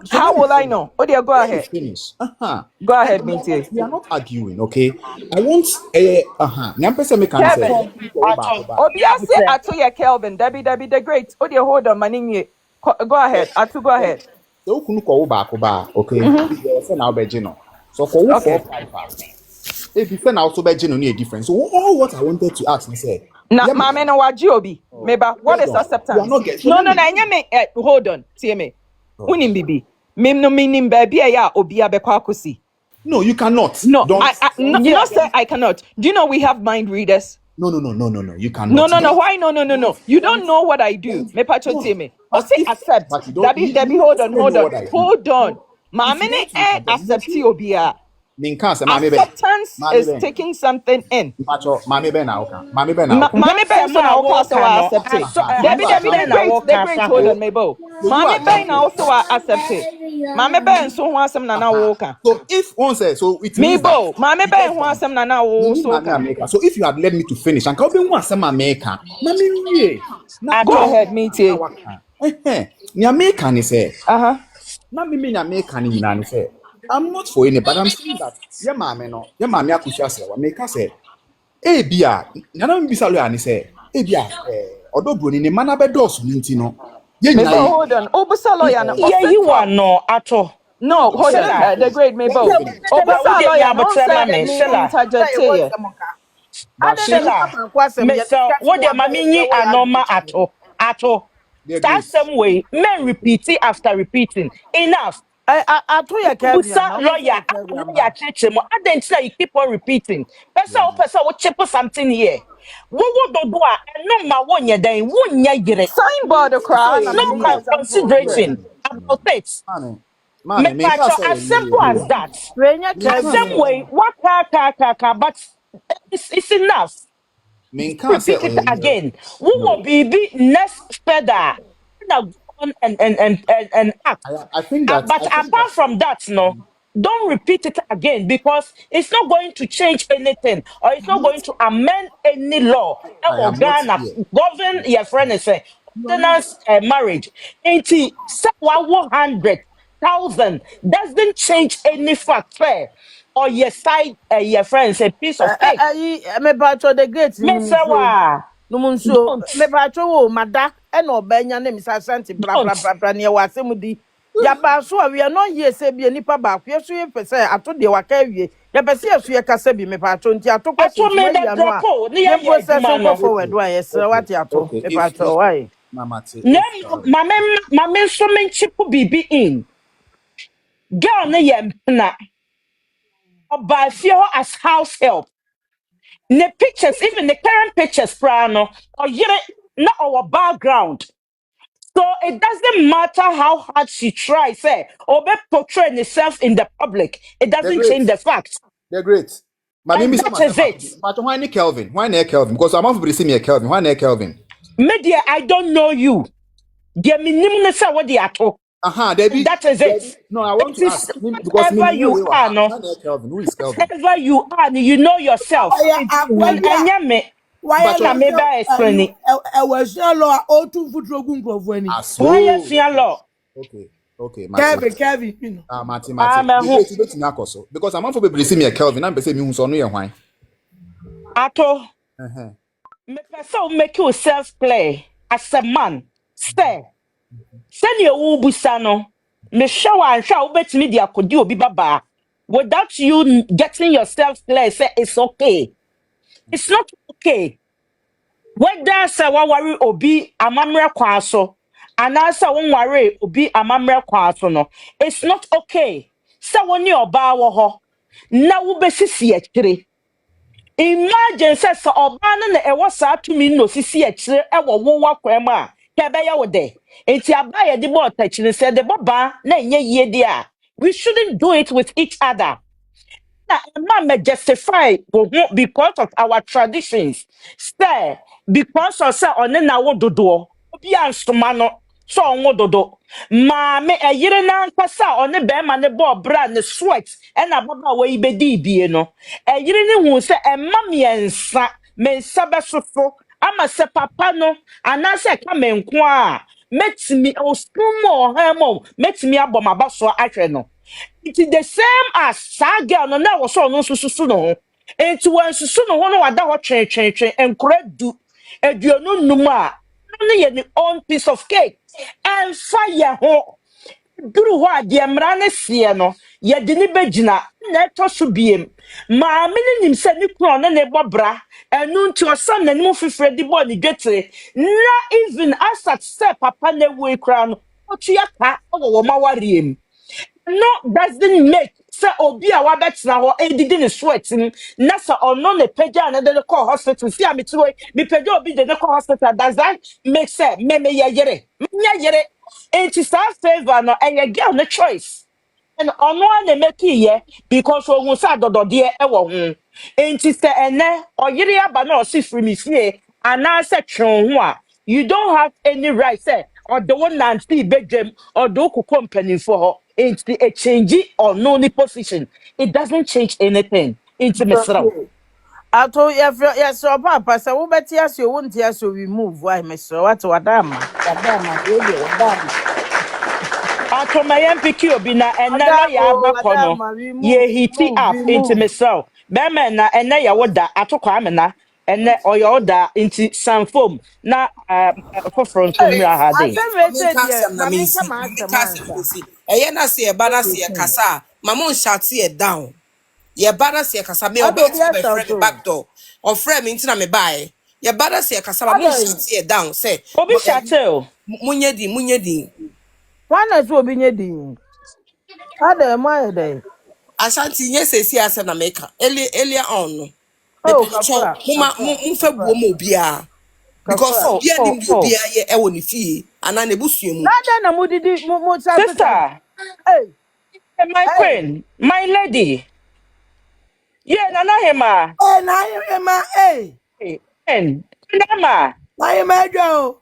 How will I know? Oh dear, go ahead. Finish. Go ahead, Minty. We are not arguing, okay? I want Nyampesa make answer. Obia say Atoya Kelvin, Debbie the Great. Oh dear, hold on, Maninye. Go ahead. Atu, go ahead. So kunu ko ba okay? Say now be gino. So for 455. If you say now so be gino ni a difference. So all what I wanted to ask me say na mama na waji obi Meba, what Hold is on. You are acceptance? not getting. So No, let no, me. no, me. Hold on, see me. Oh. Unim bibi. Mim no minim baby ya obia bekwa kosi. No, you cannot. No, Don't. no, Don't. not say I cannot. Do you know we have mind readers? No. You No, cannot. no, no. Why no, no, no, no? You don't know what I do. Me pacho No. tell me. Or But say if. accept. But you don't. Debbie, You hold also on, don't hold know on, what I do. hold on. If you Mamene want to, you can tell me. accept obia. Min can't say mami ben. Acceptance Mami is ben. taking something in. Mpacho mami ben na oka. Mami ben na oka. Mami Ben so Gbasem na a oka so woka I no, accept it. asa Debbie, Ben na the woka great asa hold ho. on, Mabo. So you are Mami Ben na telling me. also I accept it. Mami Ben so who asem na na woka. So if one says, so it means that Mabo, Mami Ben because who that asem na na wo mimi so mami ka. America. So if you had led me to finish, and can be one say America. Na me wie. Go Ato. ahead, me too. Waka. Ni America ni say. Uh-huh. Na me ni America ni nyina ni say. I'm not for any, but I'm saying that ye maame no, ye maame Akosua Serwaa. America say, eh bia, nana me bisa lo ani say, eh bia, Odo Bronii ni mana be dɔɔso ni nti no. Ye nyina Mabo, ye. hold on. Obusa lawyer na Ye yi wa osetwa. no ato. No, hold on. Shela. The great Let me Mabo. finish. Shela wo Obusa de nya lawyer no botre ma say me. me Shela. interject. But Shela. Mr. What the mamini anoma ato. Ato. they're That great. same way, men repeat it after repeating. Enough. Ato yɛ Kevin Busa na ɔmo nso lawyer, yɛ Kevin lawyer ba. cheche mo. Identity you keep on repeating. Person will chip something here. What do do? No ma wonye then wonye gire. Signboard cry na No me Give me di. example. consideration about it. Mami, Me me can't pacho say as simple as that. Wenya me As can't same say Kevin. way, what but it's enough. me can't say Repeat it oh again. We will no. be next further. Now go on and act. I think that But apart from that, no, don't repeat it again because it's not going to change anything or it's not going to amend any law. I Or am not Ghana here. govern your friend and say ordinance marriage. 100,000 doesn't change any fact fair or your side your friends a piece of cake. Ayi me patro the great ni Miss munsuo. Sewa, No munsuo. don't, Me patro wo mada e na obenya na misa santi bla bla don't. bla bla ne wa asem di. Ya ba so we are not here say bi nipa ba ko yeso ye pese ato de wa ka wie. Ya pese yeso ye kasa bi me patro nti ato I questions told ma me that ya no drop a. out. Near Yen your process nko jumano. forward wa yes what ato. Okay. Me If patro why? Mama T, No, if my so many chip be in. Girl, na yempna. Or by fear as house help. The pictures, even the current pictures, prano, or yet not our background. So it doesn't matter how hard she tries, or be portraying herself in the public. It they're doesn't great, change the fact. they're great. My And mimi say that is myself, it. but why not Kelvin? Why not Kelvin? Because I'm not see me a Kelvin. Why not Kelvin? Media, I don't know you. Dear minimum say what they are talking. And Debbie, that is it. No, I want It to is ask because me whatever who you we were. are, no. Why not Kelvin? Who is Kelvin? Whatever you are, you know yourself. Why And akwabia? me, Why But na na me so ba explain it. was no law o tu futuro gun krofo ani. Why you so feel law? okay, Mate. Kevin, you know. Ah, Mate. me The who great bet na koso because I'm not for be see me a Kelvin. I'm be say me who so no ye hwan. ato. Uh-huh. Me person make yourself play as a man. Stay. Send your ubusa no. Me show and show betimi di akodi obi baba. Without you getting yourself clear, say it's okay. It's not okay. Whether say worry obi amamre kwa so, and answer won worry obi amamre kwa so no, it's not okay. Say woni oba wo ho, na wo besisi akire. Imagine say so oba no na ewo sa tumi no sisi akire ewo wo wakwa mu a, ke be ye wo de. Enti aba ye de bo takire say de boba na enye yie de a. We shouldn't do it with each other. Na Emma may justify go ho because of our traditions. Say, because of say on na wo dodo. Obi ansoma no so onwo dodo. Maame eyire na nkasa on be ma ne bo bra ne sweat e na baba we ibedi bie no. Eyire ne hu say emma mensa besoso ama se papa no anase ka menko a metimi osumo hemo metimi abomaba so ahwe no. It is the same as saa girl no na was no susu no ho. Enti wan susu no ho no wada ho twen enkora du aduonu num a no ye ne own piece of cake and fire ho duru ho a de mra ne sie no ye de ni begina na eto so biem ma me ne nim se ni kro na ne bobra enu nti osam na nim fifre di bo ni dwetire na even asat step papa na we kra no otua ka wo ma wariem no doesn't make say obi a wabetena ho edidi ne sweating na sa ono ne pagya na de call hospital see am tiro me pagya obi de call hospital does that make say me yere enti sa favor no eye girl no choice and ono na make ye because ohun sa dodode e wo ho enti se ene oyire aba na o si free me fie ana se twon ho a you don't have any right say or the one and see bedroom or do company for her it's the a change or no any position it doesn't change anything into mesra Ato yes so papa say wo beti aso wo nti aso we move why me so what wadama we dey wadama ato my mpk obi na ene lawyer abakono wadama we ye move hiti up we into move mesra be me na ene ya woda atokwa amena ene oyo da into sanfom na for front mra ha dey asa we say Maminka dear asem na maminka mensi. ma Maminka asema asem ansa besi. Eye na se ye bana se ye kasa. Mama shut ye down. Ye bana se ye kasa. Me ado oba bi ti be asa friend me to back door. Or friend me intina me buy. Ye bana se ye kasa. Mama ado shut ye down. Say obi shatel munye di. wana so obi nye din ado mo ayede Ashanti nye se si asem na meka. Earlier on no. Me oh pacho. Muma mfa buo mo bia. Because oh bia oh nim di oh obia ye e woni fie. Ana na ebusua mu. nada na mudidi mu chapter sister hey my hey queen my lady yeah nana hema Eh, na ye ma eh. and Nama, Na ye ma jo.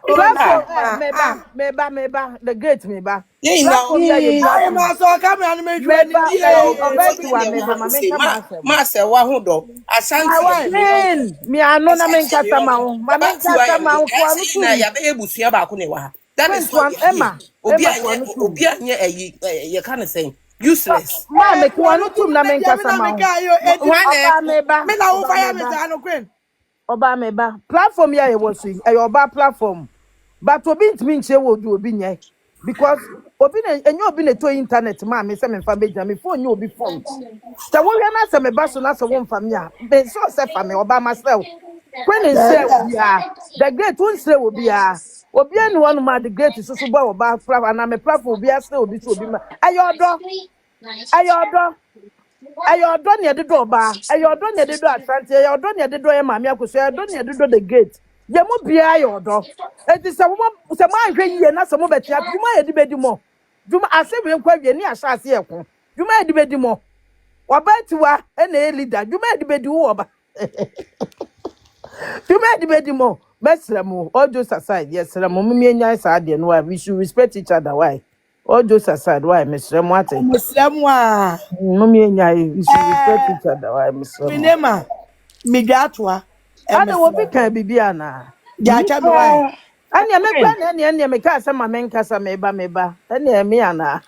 Oh na platform ye Nama. ma ah. meba the great meba Ye na platform ya ye Na ye platform ma so camera ni me hwe ni meba die. obeti Wọ́n wa yẹ meba wọ́n ma ṣe menka ma asem máa ṣe wá hó dọ̀ My Ashanti yẹ wife. mi ọ̀nù queen mi ano na Ashanti yẹ menka mi sama ọ̀nù ho ma yàbá menka tiwa yẹ mi sama ho ẹ̀ to ṣe anu yìí na tum yàbá yẹ busua baako na wà ha that queen is to why we are here obi Emma a to nyẹ anu tum obi a nyẹ ẹyí yẹ ká ne sẹ́yìn useless. ma Eh, me to to anu anu tum tum na me dia menka me na sama me ho ka yo eti Wọ́n á nẹ oba meba me na wo oba fire me meba sa no queen. ọba meba platform ya ye wo so e ọba platform but obi ntimi nche wo du obi nye because obi na enye obi na to internet ma me se me fa beja me phone nye obi phone sɛ wohwɛ na sɛ meba so na sɛ womfa me a bɛnsɛ sɛ fa me ɔba ma sɛ wo kwen nsrɛ wo biara the great wonsrɛ wo biara obiara ni hɔnom a the great soso bɔ ɔba fra anaa me platform obiara srɛ obi sɛ obi ma ɛyɛ ɔdɔ ɛyɛ ɔdɔ ɛyɛ ɔdɔ ne yɛde dɔ ɔbaa ɛyɛ ɔdɔ ne yɛde dɔ asante ɛyɛ ɔdɔ ne yɛde dɔ yɛ maame akoso ɛyɛ ɔdɔ ne yɛde dɔ the great yɛ mu biara yɛ ɔdɔ eti sɛ mo ahwɛ yie na sɛ mo bɛtia dwuma yɛ de bɛdi mɔ dwuma asɛbi nkɔ awie ne ahyɛ ase yɛ ko dwuma yɛ de bɛdi mɔ wabɛtiwa ɛna yɛ leader dwuma yɛ de bɛdi wo ɔba dwuma yɛ de bɛdi mɔ bɛsrɛ mo all jokes aside yɛsrɛ mo mo mienya saa adeɛ no why we should respect each other why all jokes aside why mesrɛ mo ate Muslim wa. mo mienya we should respect Eh, each other why mesrɛ me mo. nema. Me dwa toa. E Ada obi mesrɛ. kan bibi ana. Ja cha me wa. Anya me Queen. kura na anya me ka sɛ ma me nkasa meba. Anya me ana.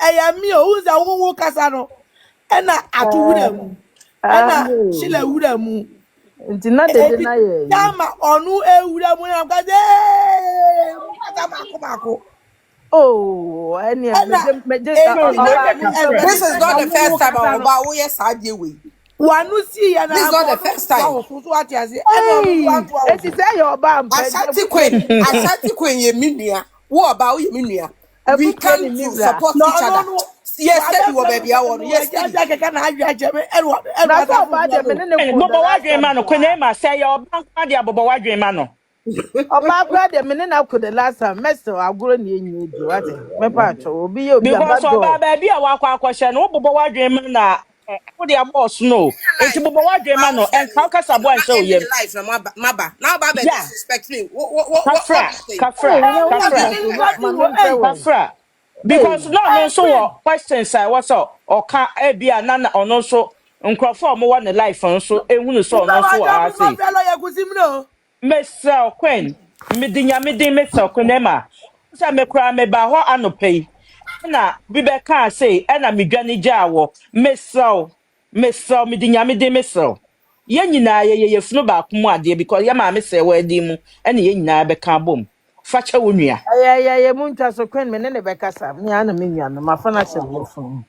Eya mi o unza wo kasa no. E na atu wura mu. E Ah na shile no. wura mu. Nti na dede Eti na ye yi. chama onu e wura mu na ka eh kasa mako. Oh, anya E na me Queen, eti where oba they me come mfa from? w'ani This is sɛ not nea the wo first time kasa àwọn no. ọba awoyẹ sáájì ewé wanu si ya this na is not the abodu first wa time. wo so ati ase. E na onu so Hey, atu wa eti so. sɛ yɛ oba mpa Ashanti Queen yẹ mi nua wọ ọba ó yẹ mi nua we afufuro come ni to nibra. support No each no other. no. Yes, Wa steady da wọ fẹ́ baabi awọ no mi yes wa ja steady. ja kẹkẹ na awi ajẹ mi ẹnu Na ata sɛ fún oba fún de me ẹnu. ne ne Queen, ko the Bobo last Wadri time Mano, Queen kra. Emma, say your bank party, Bobo Wadri Mano. Ọba kura de me ne na ko the last time. Mr. Aguro ni enyi ebi wate. Me pa cho obi ye obi Because abado. Oba baby, I walk out question, no Bobo Wadri Mana, put their boss no. It's Life Bobo Wadri ma wo Mano, fẹ́ and mi Caucus Abo and show end you. life na maba now ba bẹ Yeah, disrespect me what Kafra, do you say. Kafra, Hey, na What wo do you Kafra, kasa say. so ma Anybody me wo mfa eh we. Kafra. Hey, Because no, Queen. so questions I was or can't be a nana or no so. Nkrofo mo wa ne life nso ehunu so Nígbà no wàá so jọ a mú kọ́ say fẹ́ lọ yẹ kùsì mi náà. Mr. Queen, me Mr. Queen say me kra me ba ho anope na bi be kan say na me dwane gya wo Mr. me di nyame de Mr. Ye nyina ye funu ba ko mu ade because ye ma me say we di mu na ye nyina be kan bom facha wonua. Yeah, Munta so Queen Menene Becassa, me and Minian, my financial phone.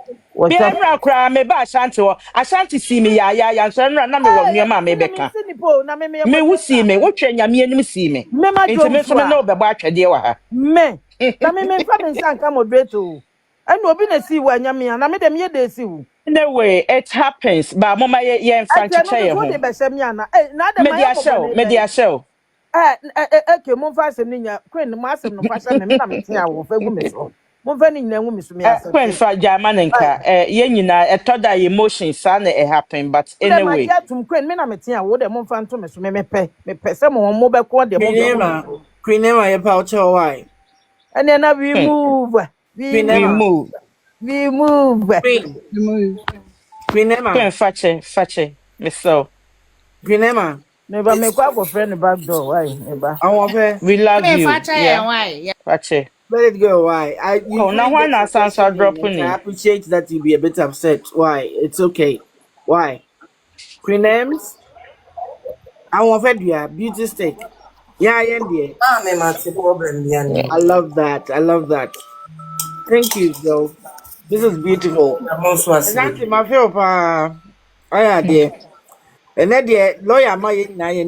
Me What's up? emra kra me ba Ashanti wo. Ashanti si me ya so nra na me wo Hey, nneema me I'm beka. Sinipo, na me Me wo si me wo twa nyame anim si me. Mema Enti me so me Jomswa, no be ba atwede wa ha. me, na me family san come moderator. I know be na see where Yamia, na me dem ye de see. Anyway, it happens. Ba mama ye I mfa tell no ncheche me ye so ho. de Besamiana. Eh, na de Me my dia show, me dia show. okay, mon fa se ninya, Queen, no masem no fa se me na me tia wo fa gu me so. Mon fa ni na wu me so me When accept. fa Germanenka, ye nyina etoda emotions sa na it happen, but Dem my anyway. dear tum Queen, me na me tia wo de mon fa nto me so me pe se mo be ko de mo be ko. Queen Emma, you pouch why? And then we move. We Queen We move. Emma, move. We move. Queen, Remove. Queen Emma, When fache, me so. Queen Emma. Never make go friend back door. Why? Never. I want her. We I love mean, you. Facha, Yeah. why? Fache. Let it go. Why? You Oh, now couldn't why get not your sounds are question in, and I dropping? appreciate that you be a bit upset. Why? It's okay. Why? Queen Ems, I want her dear beauty stick. Yeah, yeah, dear. Ah, me mate problem Yeah. yani. I love that. I love that. Thank you, Joe. This is beautiful. Na mo so Asante, asleep. my feel pa. Oh yeah, dear. And then the lawyer, my na ye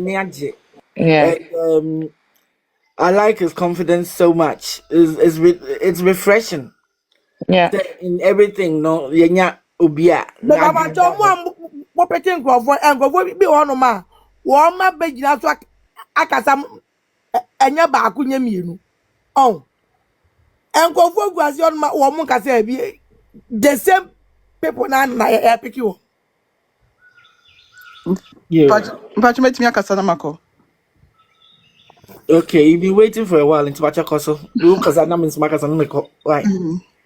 Yeah. and I like his confidence so much. It's refreshing. Yeah. In everything, no, yenya ubia. Me baba cho mo pete nkrofo bi wono ma. Wo ma begina so akasa enya ba ko nya mienu. Oh. Nkrofo guase on ma wo mo kasa bi the same people na e pick you. Yeah. Mpacho metimi akasa na mako. Okay, you've been waiting for a while into Bacha Koso. Because I know Miss Marcus and Nico. Why?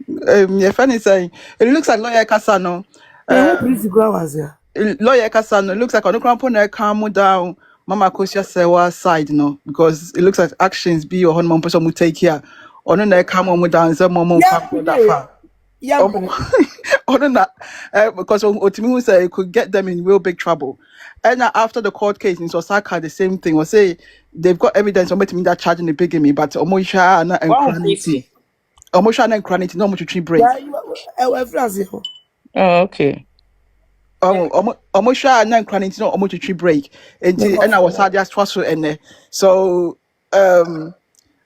Your friend is saying it looks like lawyer Kasano. Me who please go was here. Lawyer Kasano looks like on the crampo calm down Mama Akosua Serwaa side, no, because it looks like actions be your honeymoon person will take here. On the calm on down some mom can't go that far. On that, because Otimi say it could get them in real big trouble. And after the court case in Osaka, the same thing was say they've got evidence on me that charging the bigamy, but Omoisha and Wow, Cranity. Chrissy. Omoisha and Cranity, no much tree break. Yeah, you France. Oh, okay. Almost sure nine cranny no almost tree break and I was hard just twice and so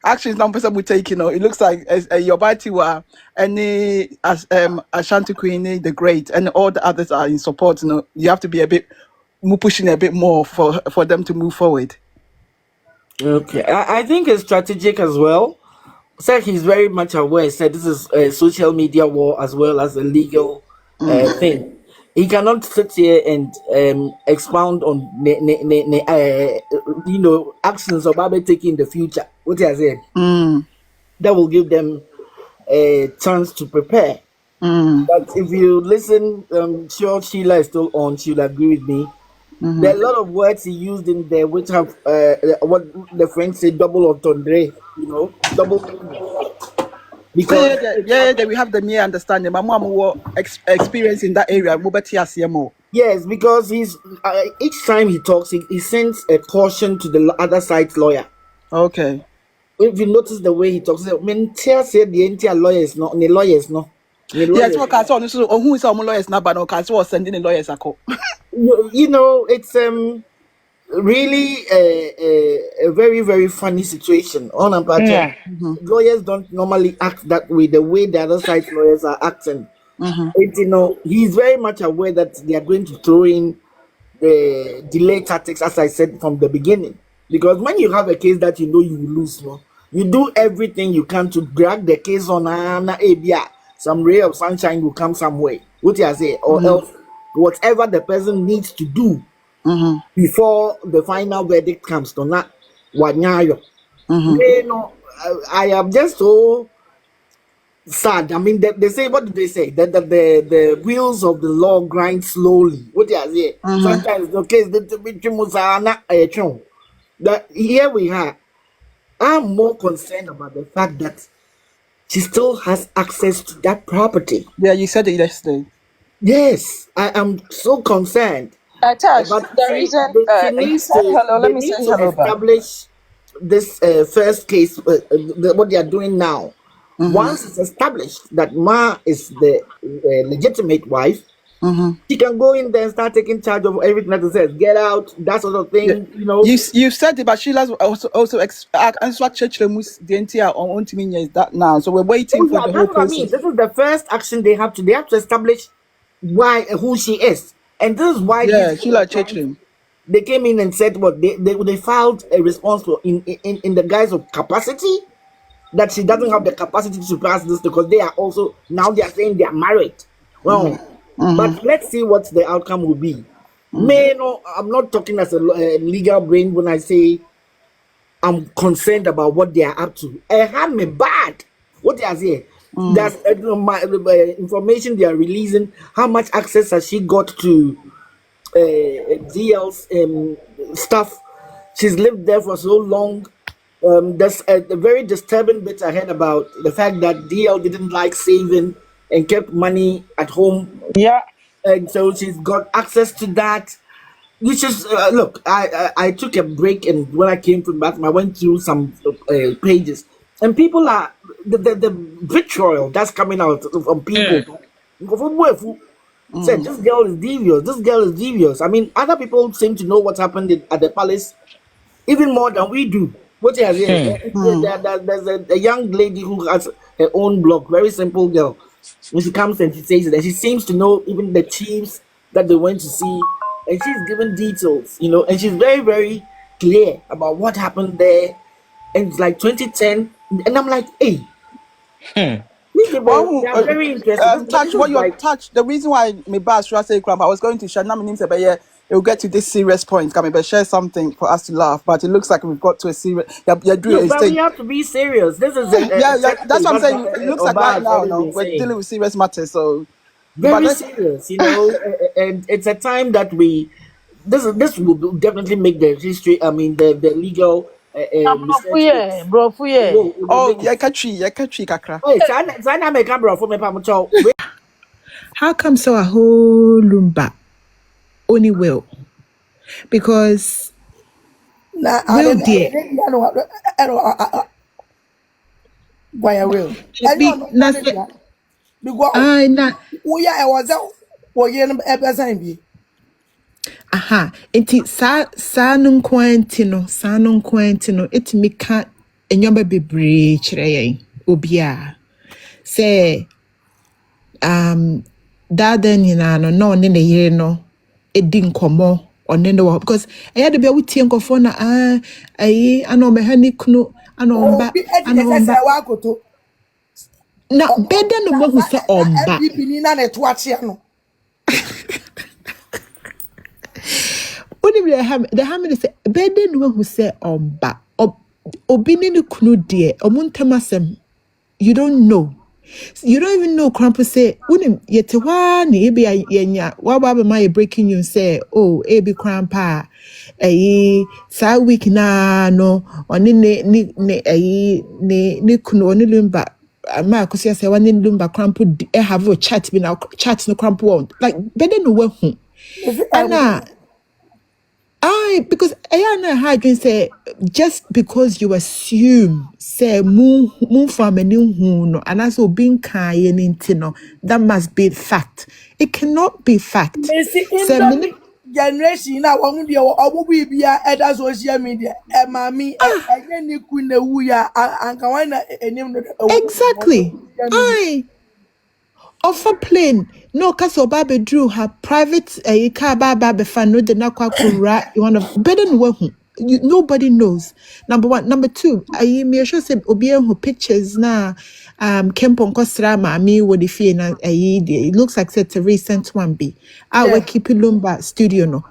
actions now person we take, you know, it looks like your body were any as Ashanti Queen the Great and all the others are in support, you know, you have to be a bit more pushing a bit more for them to move forward. Okay. I think it's strategic as well. So he's very much aware. Said this is a social media war as well as a legal thing. He cannot sit here and expound on actions of Babe taking in the future. What I said that will give them a chance to prepare. But if you listen, sure Sheila is still on. She'll agree with me. There are a lot of words he used in there which have what the French say double entendre. You know, double meaning. Because We have the mere understanding. My mom will experience in that area. yes, because he's each time he talks, he sends a caution to the other side's lawyer. Okay. If you notice the way he talks, I mean, said the entire lawyers no, the lawyers no. Yes, what can so who is our lawyers now, but no can so sending the lawyers a call. You know, it's really a very very funny situation. On about Yeah. lawyers don't normally act that way. The way the other side's lawyers are acting, you know, he's very much aware that they are going to throw in the delay tactics, as I said from the beginning. Because when you have a case that you know you will lose, no, you do everything you can to drag the case on some ray of sunshine will come some way. What you say, or else whatever the person needs to do before the final verdict comes to not wanyayo. You know, I am just so sad. I mean, they say, what do they say? That the wheels of the law grind slowly. What you say? Sometimes the case that here we are. I'm more concerned about the fact that she still has access to that property. Yeah, you said it yesterday. Yes, I am so concerned. Tash, But the reason she he needs said to hello. Let they me need say to hello back. establish this first case, what they are doing now, once it's established that Ma is the legitimate wife, she can go in there and start taking charge of everything that it says. Get out, that sort of thing, you know. You said it, but Sheila's also answer church the entire on is that now. So we're waiting for the whole That's what I mean. process. This is the first action they have to establish who she is. And this is why Sheila Churchland. They came in and said what they filed a response for in the guise of capacity, that she doesn't have the capacity to pass this because they are also now they are saying they are married. Well, but let's see what the outcome will be. I'm not talking as a legal brain when I say I'm concerned about what they are up to. I have me bad. What they are saying. That's information they are releasing. How much access has she got to DL's stuff? She's lived there for so long. There's a very disturbing bit I heard about the fact that DL didn't like saving and kept money at home. Yeah. And so she's got access to that. Which is, look, I took a break, and when I came from bathroom, I went through some pages. And people are, the vitriol that's coming out from people. Said, this girl is devious. This girl is devious. I mean, other people seem to know what happened at the palace even more than we do. What is it? There's a young lady who has her own blog, very simple girl. When she comes and she says it, and she seems to know even the chiefs that they went to see, and she's given details, you know, and she's very, very clear about what happened there. And it's like 2010, and I'm like, hey. They are very interesting. Touch what you're touch. The reason why my boss should say crap, I was going to share my name, but yeah, we'll get to this serious point. Can maybe share something for us to laugh, but it looks like we've got to a serious. But we have to be serious. This is that's what I'm saying. It looks like right now, we're dealing with serious matters. So very serious, you know, and it's a time that this will definitely make the history. I mean, the legal. Oh, yeah, kakra. How come so a whole lumba only will? Because will dear. Why will? Aha, enti sanum kwantino etimi ka enyoma bebre kire yen obia say dada nyina no ne ne yire no edi nkomo one no because eya de bia wutie nkofo na ayi ana me hani kunu ana omba na beda no mo se omba bibini na ne to ache no the hammer say beda no who say omba obini ni kunu de omuntamasem you don't know. You don't even know Crampo say unim yete wa ni ebi yenya wa ba my breaking news say oh ebi Crampa sa week na no oni ne kuno oni lumba ma Akosua say wa ne lumba Crampo have a chat bi na chat no Crampo like better no we hu ana because I had been say just because you assume say moon from a new no and also being kind no that must be fact. It cannot be fact. Generation now omu dia omu bibia eda social media mami ni kuna wuya anka wana enim no exactly. Offer plane no cause oba drew her private car baba fan no de na kwa kura one of better than nobody knows. Number one. Number two, I me sure say obi who pictures na Kempon Kosra mami wo the Efie na it looks like it's a recent one be we keep Lumba studio no.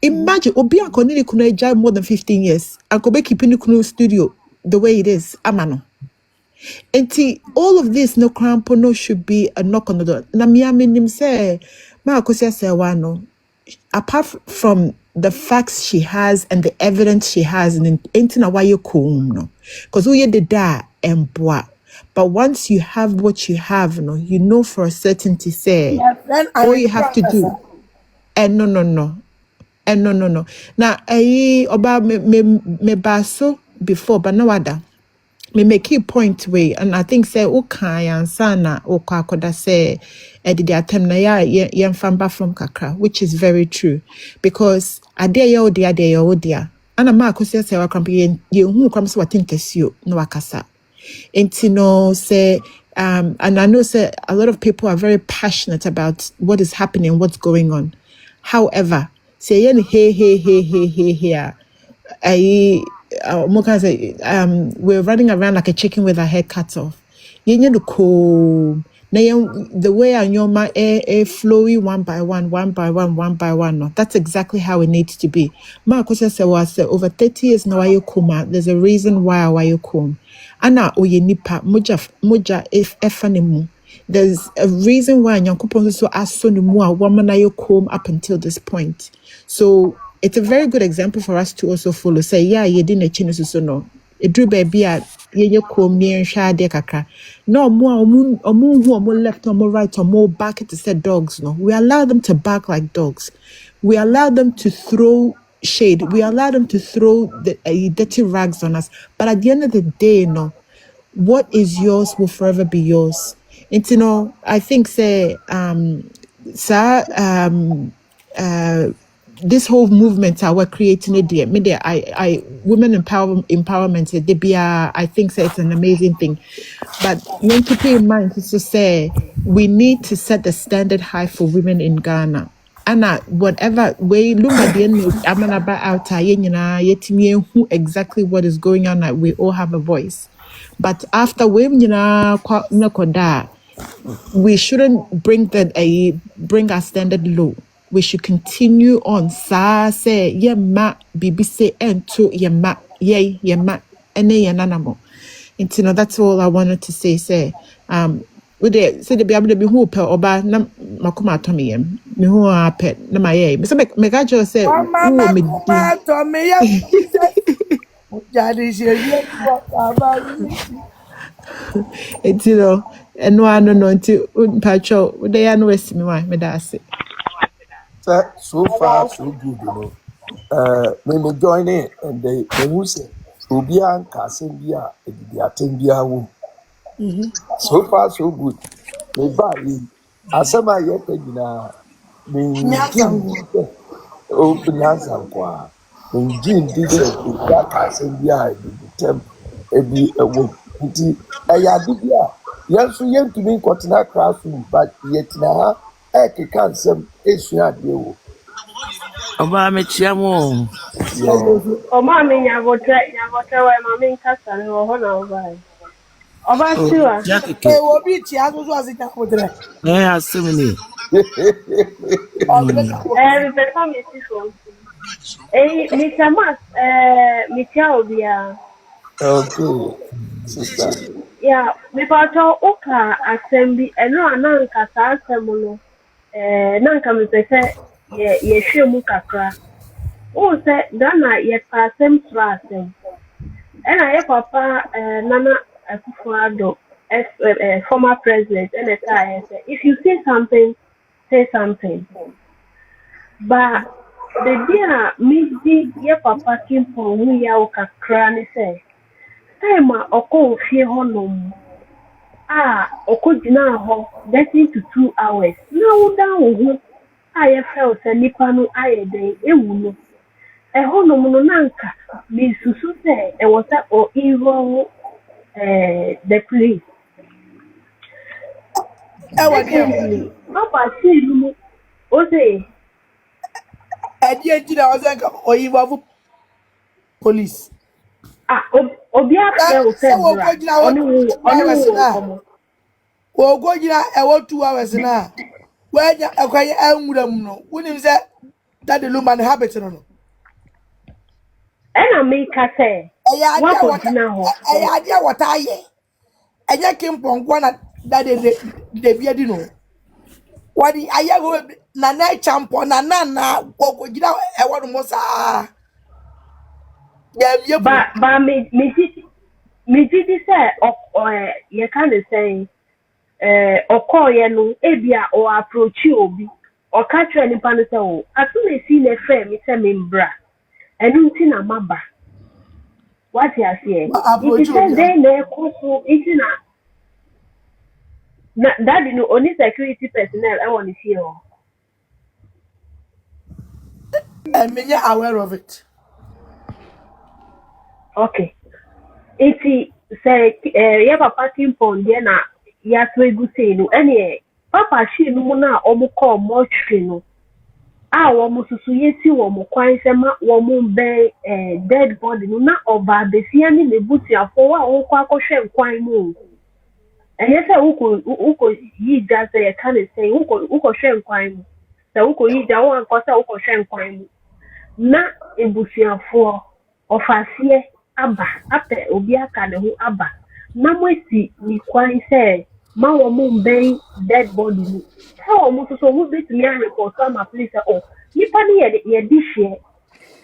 Imagine obi akonini kuno ejai more than 15 years akobe keeping kuno studio the way it is amano. And all of this no crampo no should be a knock on the door. Na mi aminim say ma Akosua Serwaa no apart from the facts she has and the evidence she has in na why you no because we did that and boy. But once you have what you have, no, you know for a certainty say all you have to do and no. Now oba me baso before, but no other. Me make a point way, and I think say okay and sana okakoda say did the attempt na ya famba from kakra, which is very true because ade ya odia and a Akosua Serwaa krampi ye hu kram so watin kesio no wakasa enti say and I know say a lot of people are very passionate about what is happening, what's going on. However, say hey we're running around like a chicken with our head cut off. The way I know my air flowy one by one. No, that's exactly how it needs to be. Akosua Serwaa said over 30 years now I kuma. There's a reason why I come. Ana oye nipa moja if efanimu. There's a reason why Nyankopon so aso ni mu a woman ayo come up until this point. So it's a very good example for us to also follow. Say, yeah, you didn't change so no. It drew baby at ye come near shade kakra. No more more left or more right or more back to said dogs. No, we allow them to bark like dogs. We allow them to throw shade. We allow them to throw the dirty rags on us. But at the end of the day, no, what is yours will forever be yours. And I think say sir this whole movement we're creating it there. I women empowerment they be I think say it's an amazing thing. But when keep in mind is to say we need to set the standard high for women in Ghana. And whatever way Lumba the Amanaba out who exactly what is going on, like we all have a voice. But after women we shouldn't bring our standard low. We should continue on. Sa say yema bibi say ento yema ene yananamo. And that's all I wanted to say. Say with the say the be able to be who per oba na makoma atomi yem. Me who a pet na maye. So make I just say who me and no until patcho they are no west me why me that's it. So far so good, me join in and they who say Obian Casembia Ediatembia womb. So far so good. Me buy asema yet me Jim open answer kwa. Me Jim this Obia Casembia ebi ewo nti ayadibia yanso yentumi kotena classroom but yet na e kan sem esua de wo Oba me chiamo. Mami nyavotre wa mami nkasa no ho na oba. Oba siwa. Obi chi aso so asika kotre. Asumini. The family is from. Mr. Mas, Mr. Obia. Okay, sister. Yeah, because Oka assembly, and no, Nankasa assembly, Nanka Mipese, ye shimu kakra. Oh, say, Dana, ye passem trasem. And I papa, Nana Akufo as former president, and I say, if you say something. But the dear me, ye papa came for who ya kakra, and say, time oko fie honom oko gina ho 30 to 2 hours na wo down ho aye felt say nipa no aye den ewu no honom no nanka me susu say e was o involve the police secondly papa see no o say Ejina ozenka oyiwa police. Obi after say Ogo jina ewo 2 hours na. Wenya ekwaye anwuram no. Wunim say that the human habit no. And I make her say, what idea what I ye. And ya came from one that the beardy no. What the I go na na champo na ogo jina ewo no mosa. But me did say you kind of say or call you ebia or approach you or catch any pan say oh as soon as see the frame it's a membra and until na maba What you say? It approach is said obi a then they so it's na that you know only security personnel I want to see. me aware of it. Okay. Iti say ya papa timpon de na ya to egu sei no ene papa shi no mu na omo call mortuary no a wo mo susu yesi wo mo kwan se ma wo mo be dead body no na oba besia ni nebutuafo wa wo kwa akɔhwɛ nkwan mu enye se uko yi ja se ya kan say uko hwɛ nkwan mu se uko yi ja wo anko se uko hwɛ nkwan mu na ebutuafo ofasie aba apɛ obi aka ne ho aba na mosi ni kwan sɛ ma wo mo mbɛn dead body ni sɛ wo mo so wo betumi a report ama police o nipa ni ye di hye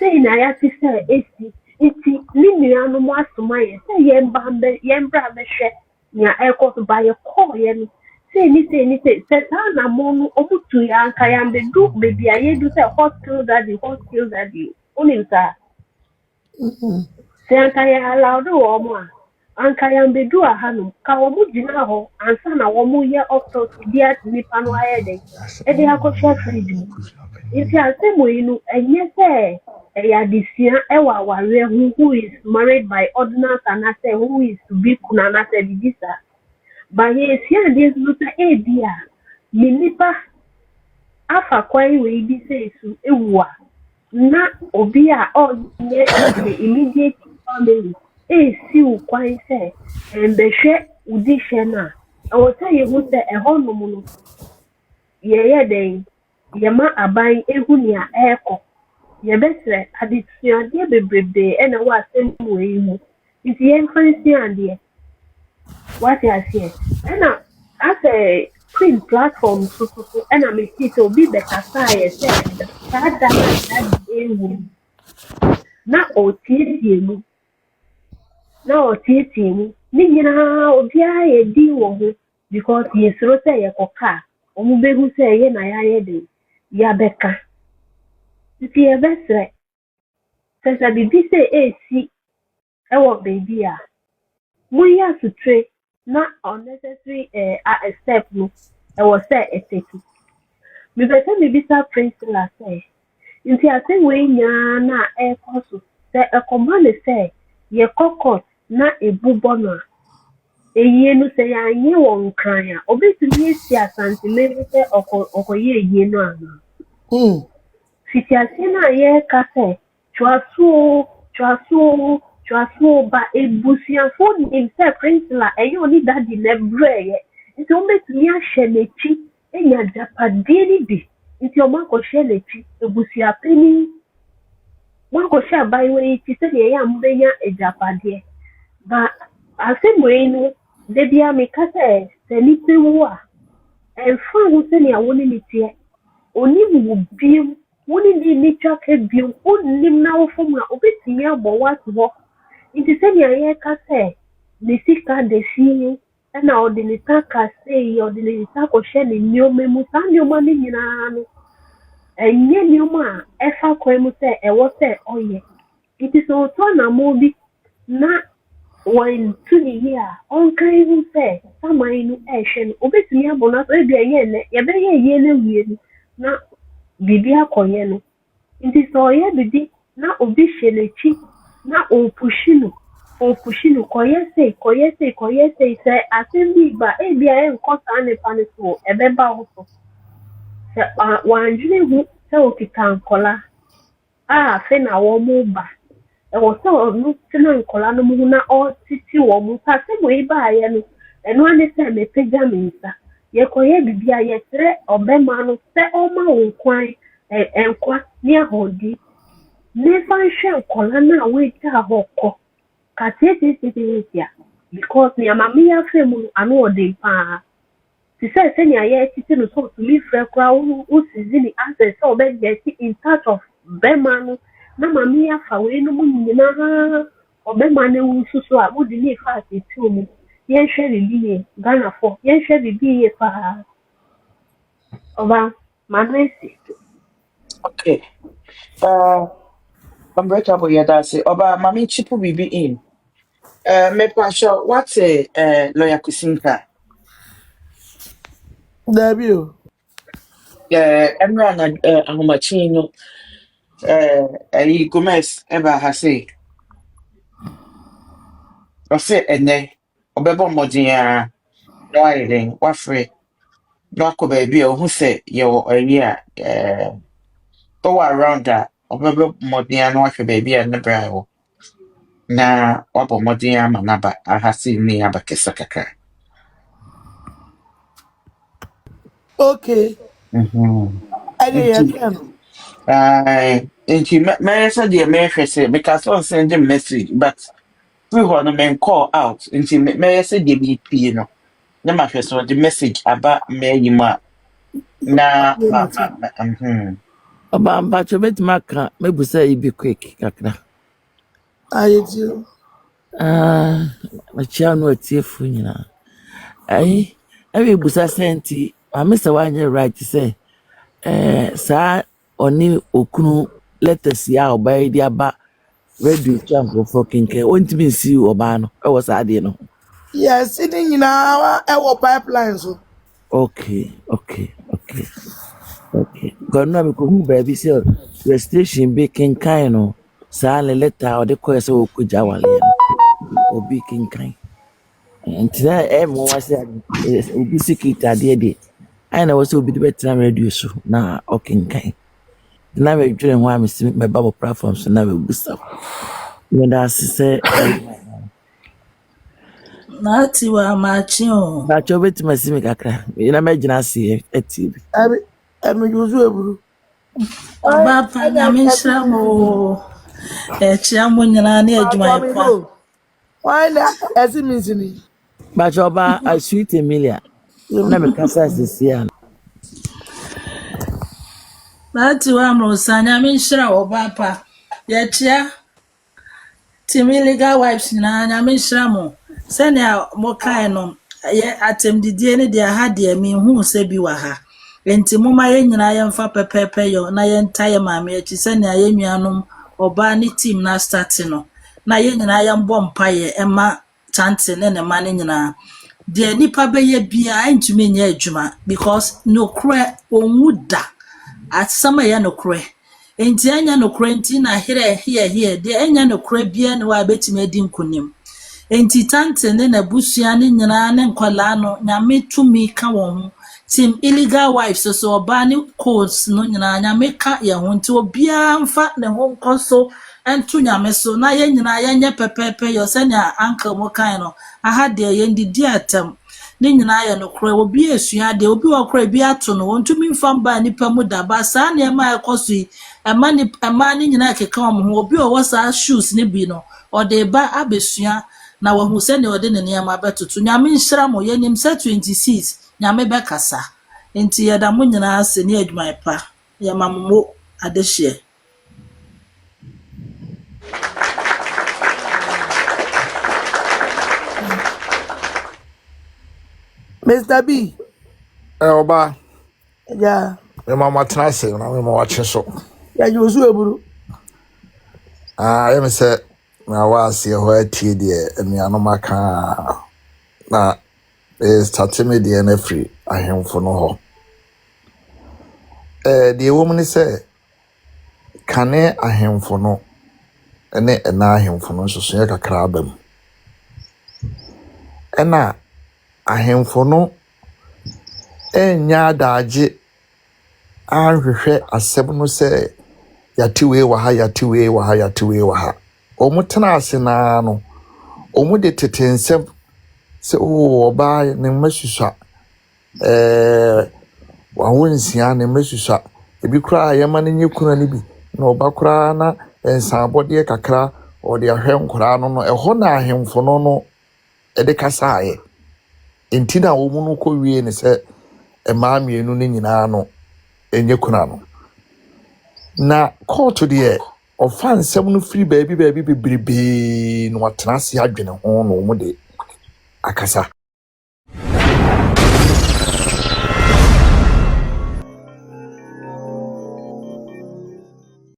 sɛ na ya ti sɛ esi nti ni nua no mo asoma ye sɛ ye mbra bɛhwɛ nya ɛkɔ so ba ye call ye no sɛ sɛ na mo no omutu ya anka ya mbedu bebi a ye du sɛ hospital daddy onim sa sɛ anka ya allowed wo mo a anka ya mbedu ahanum ka wo mo gyina hɔ ansa na wo mo ye autopsy dia nipa no ayɛ den de akɔhwɛ fridge mu nti asɛm yi no ɛnyɛ sɛ ɛyɛ adesua ɛwɔ awareɛ who is married by ordinance and say who is to be kuna and say didi sa ba ye sia de no sɛ ebi a me nipa afa kwan we bi sɛ su ewu a na obi a ɔnyɛ the immediate family si kwan sɛ mbɛhwɛ udi hwɛ no a ɛwɔ sɛ yɛhu sɛ ɛhɔ nom no yɛyɛ dɛn yɛma aban ehu nea ɛrekɔ yɛbɛsrɛ adesuadeɛ bebrebe ɛna wɔ asɛm wɔ yi mu nti yɛmfa nsuadeɛ wate aseɛ ɛna asɛ queen platform so ɛna mesi sɛ obi bɛkasa yɛ sɛ saa da na saa ewu na ɔtietie mu ne nyinaa obiara yɛ di wɔ ho because yɛsoro sɛ yɛkɔka a ɔmo bɛhu sɛ ɛyɛ na yɛayɛ de yɛabɛka nti yɛbɛsrɛ sɛ biribi sɛ esi ɛwɔ baabi a moyɛ asotwe na unnecessary step no ɛwɔ sɛ ɛtɛki mebɛ sɛ mebisa principal sɛ nti asɛm wei nyaa na ɛkɔ so sɛ ɛkɔma ne sɛ yɛkɔ court na ebubɔ no a eyie no sɛ yɛanyɛ wɔ nkran a obetumi esi asanteme sɛ ɔkɔyɛ eyie no ana fitiaseɛ no a yɛreka sɛ twaso ba ebusuafo nim sɛ principal ɛyɛ ɔne dadi na brɛɛ nti ɔmbɛtumi ahyɛ n'akyi enya japadeɛ no bi nti ɔmo akɔhyɛ n'akyi ebusuapɛni mo akɔhyɛ abayewa yi ti sɛdeɛ ɛyɛ a mobɛnya agyapadeɛ ba asɛm wei no da bia meka sɛ sɛ nipa wu a ɛmfa ho sɛnea wo ne ne teɛ onim wo biom wo ne ne twa ka biom wonnim na wo fam a obɛtumi abɔ wo ato hɔ nti sɛnea yɛka sɛ ne sika da fie ɛna ɔde ne sa kasei ɔde ne sa kɔhyɛ ne nneɔma mu saa nneɔma no nyinaa no ɛnyɛ nneɔma a ɛfa kwan mu sɛ ɛwɔ sɛ ɔyɛ nti sɛ ɔtɔ anamɔ bi na wɔntu ne yie a ɔnkan ho sɛ saman no ɛhwɛ no obɛtumi abɔ no so ebi ɛyɛ nnɛ yɛbɛyɛ yie no awie no na biribi akɔyɛ no nti sɛ ɔyɛ bibi na obi hyɛ n'akyi na ɔpushi no kɔyɛ sei sɛ asɛm bi ba ebi a ɛnkɔ saa nipa no so ɛbɛba wo so sɛ wɔandwene ho sɛ okita nkɔla a afei na wɔn mo ba ɛwɔ sɛ ɔno tena nkɔla no mu na ɔtete wɔn mo sa sɛ mo yi baayɛ no ɛno ane sɛ mepagya me nsa yɛkɔyɛ bibi a yɛkyerɛ ɔbɛma no sɛ ɔma wo kwan nkwa ne ahɔdi nefa nhwɛ nkɔla no a wɔagya hɔ kɔ kateeteeteetea because nea mame yɛ afɛ mu no ano ɔden paa te sɛ sɛnea yɛtete no sɛ ɔtumi frɛ koraa wo sizi ne asɛ sɛ ɔbɛgya ti in touch of bɛma no na mame yɛ afa wei no mu nyinaa ɔbɛma no wu soso a wode ne ɛfa asetuo mu yɛnhwɛ biribi yie Ghanafoɔ yɛnhwɛ biribi yie paa ɔba mano asi Okay. Unbreakable, yeah, that's it. Oba, mami chipu bibi in. Me pasho, what's a lawyer kusinka? Debut. Emra na ahomachino. Gomez, eba hase. Ose ene. Obebo modia. No hiding. Wafre. No ako baby. Who say yo a year? Go around that. Obebo modia no wafre baby and the na wabɔ mmɔden ama n'aba ahase ne aba kɛse kakra. Okay. Any Nti again. mɛyɛ sɛ deɛ mɛhwɛ sɛ meka sɛ ɔnsɛn de message but firi hɔ no menkɔɔ out nti mɛyɛ sɛ deɛ mepie no na mahwɛ sɛ ɔde message aba mayi mu a na Oba mpacho betumi aka mebusa yi bi quick kakra. I do. Machia no atiefo nyina. Ewe busa senti, amesa wanye right say saa oni okunu letters ya oba di aba radio champ for kinke ontimi nsi oba no e wo saa de no. Yes, it in our pipeline so. Okay. Gonna me ko hu baby say registration be kinkan no saa le letter o de ko say okuja wale no. Obi kinkan. Ntina mo wase obi sikita de I na wase obi de betra radio so na okinkan. Na we dwere ho am si me babo platform so na we busa. Me da se Nati wa machi o. na cho betima si me kakra. Na me gina se eti bi. Emi yuzu eburu. Oba pa nyame nhyira mo. Chia mo nyina na adwuma pa. Why na esimizini? Ba cho ba a sweet Emilia. Na me kasa sisia. Nati wa mo sa nyame nhyira oba pa. Chia Tumi legal wives na nyame nhyira mo. Sɛnea mo kae no yɛ atemdidie ne de ha de mi hu sɛ bi wa ha. Enti moma yɛ nyina yɛmfa pɛpɛpɛ yɛ na yɛnta yɛ maame akyi sɛnea yɛ nuanom ɔbaa ne team na start no. Na yɛ nyina yɛmbɔ mpaeɛ ɛma chante ne ne ma ne nyina. De nipa bɛyɛ bia ntumi nyɛ adwuma because no kra onwu da. Asɛm yɛ no kra. Enti anya no kra enti na here de anya no kra bia ne wa betime adi nkonim. Enti tante ne na busua ne nyina ne nkwala no nyame tumi ka won team illegal wives so oba ne codes no nyina nyame ka ye ho nti obia mfa ne ho nkoso entu nyame so na ye nyina ye nye pepepe yo se na uncle mo kan no aha de ye ndidi atam ne nyina ye no kro obi esua de obi wo kro bi ato no wontumi mfa mba nipa mu da ba sa na ma ekoso yi ema ne nyina keka omo ho obi wo sa shoes ne bi no ode ba abesua na wahu se ne ode ne nneema betoto nyame nhyira mo yenim se 26 nyame bekasa enti yeda mo nyina ase ne adwuma pa ye mammo adehye Mr. B. Oba. Yeah. Me mama trase na me mama cheso. Ya yuzu eburu. Yemi say na wase ho atie de anuano maka na start me de na free ahemfo no ho. De wo mu say kane ahemfo no ene na ahemfo no so so kakra abam. Ena ahemfo no enya daage ahwehwe asɛm no sɛ yatiwe wa ha omutena ase na no omude tetensɛm sɛ oba ne masusa wawonsia ne masusa ebi kura yɛma ne nyekuna ne bi na oba kura na nsabode kakra ɔde ahwɛ nkora no ɛhɔ na ahemfo no ɛde kasaaye enti na wo mu no kɔ wie ne sɛ ɛmaa mienu ne nyinaa no enye kuna no na court de ɔfa nsɛm no free baabi bebrebe no watena se adwene ho no mu de akasa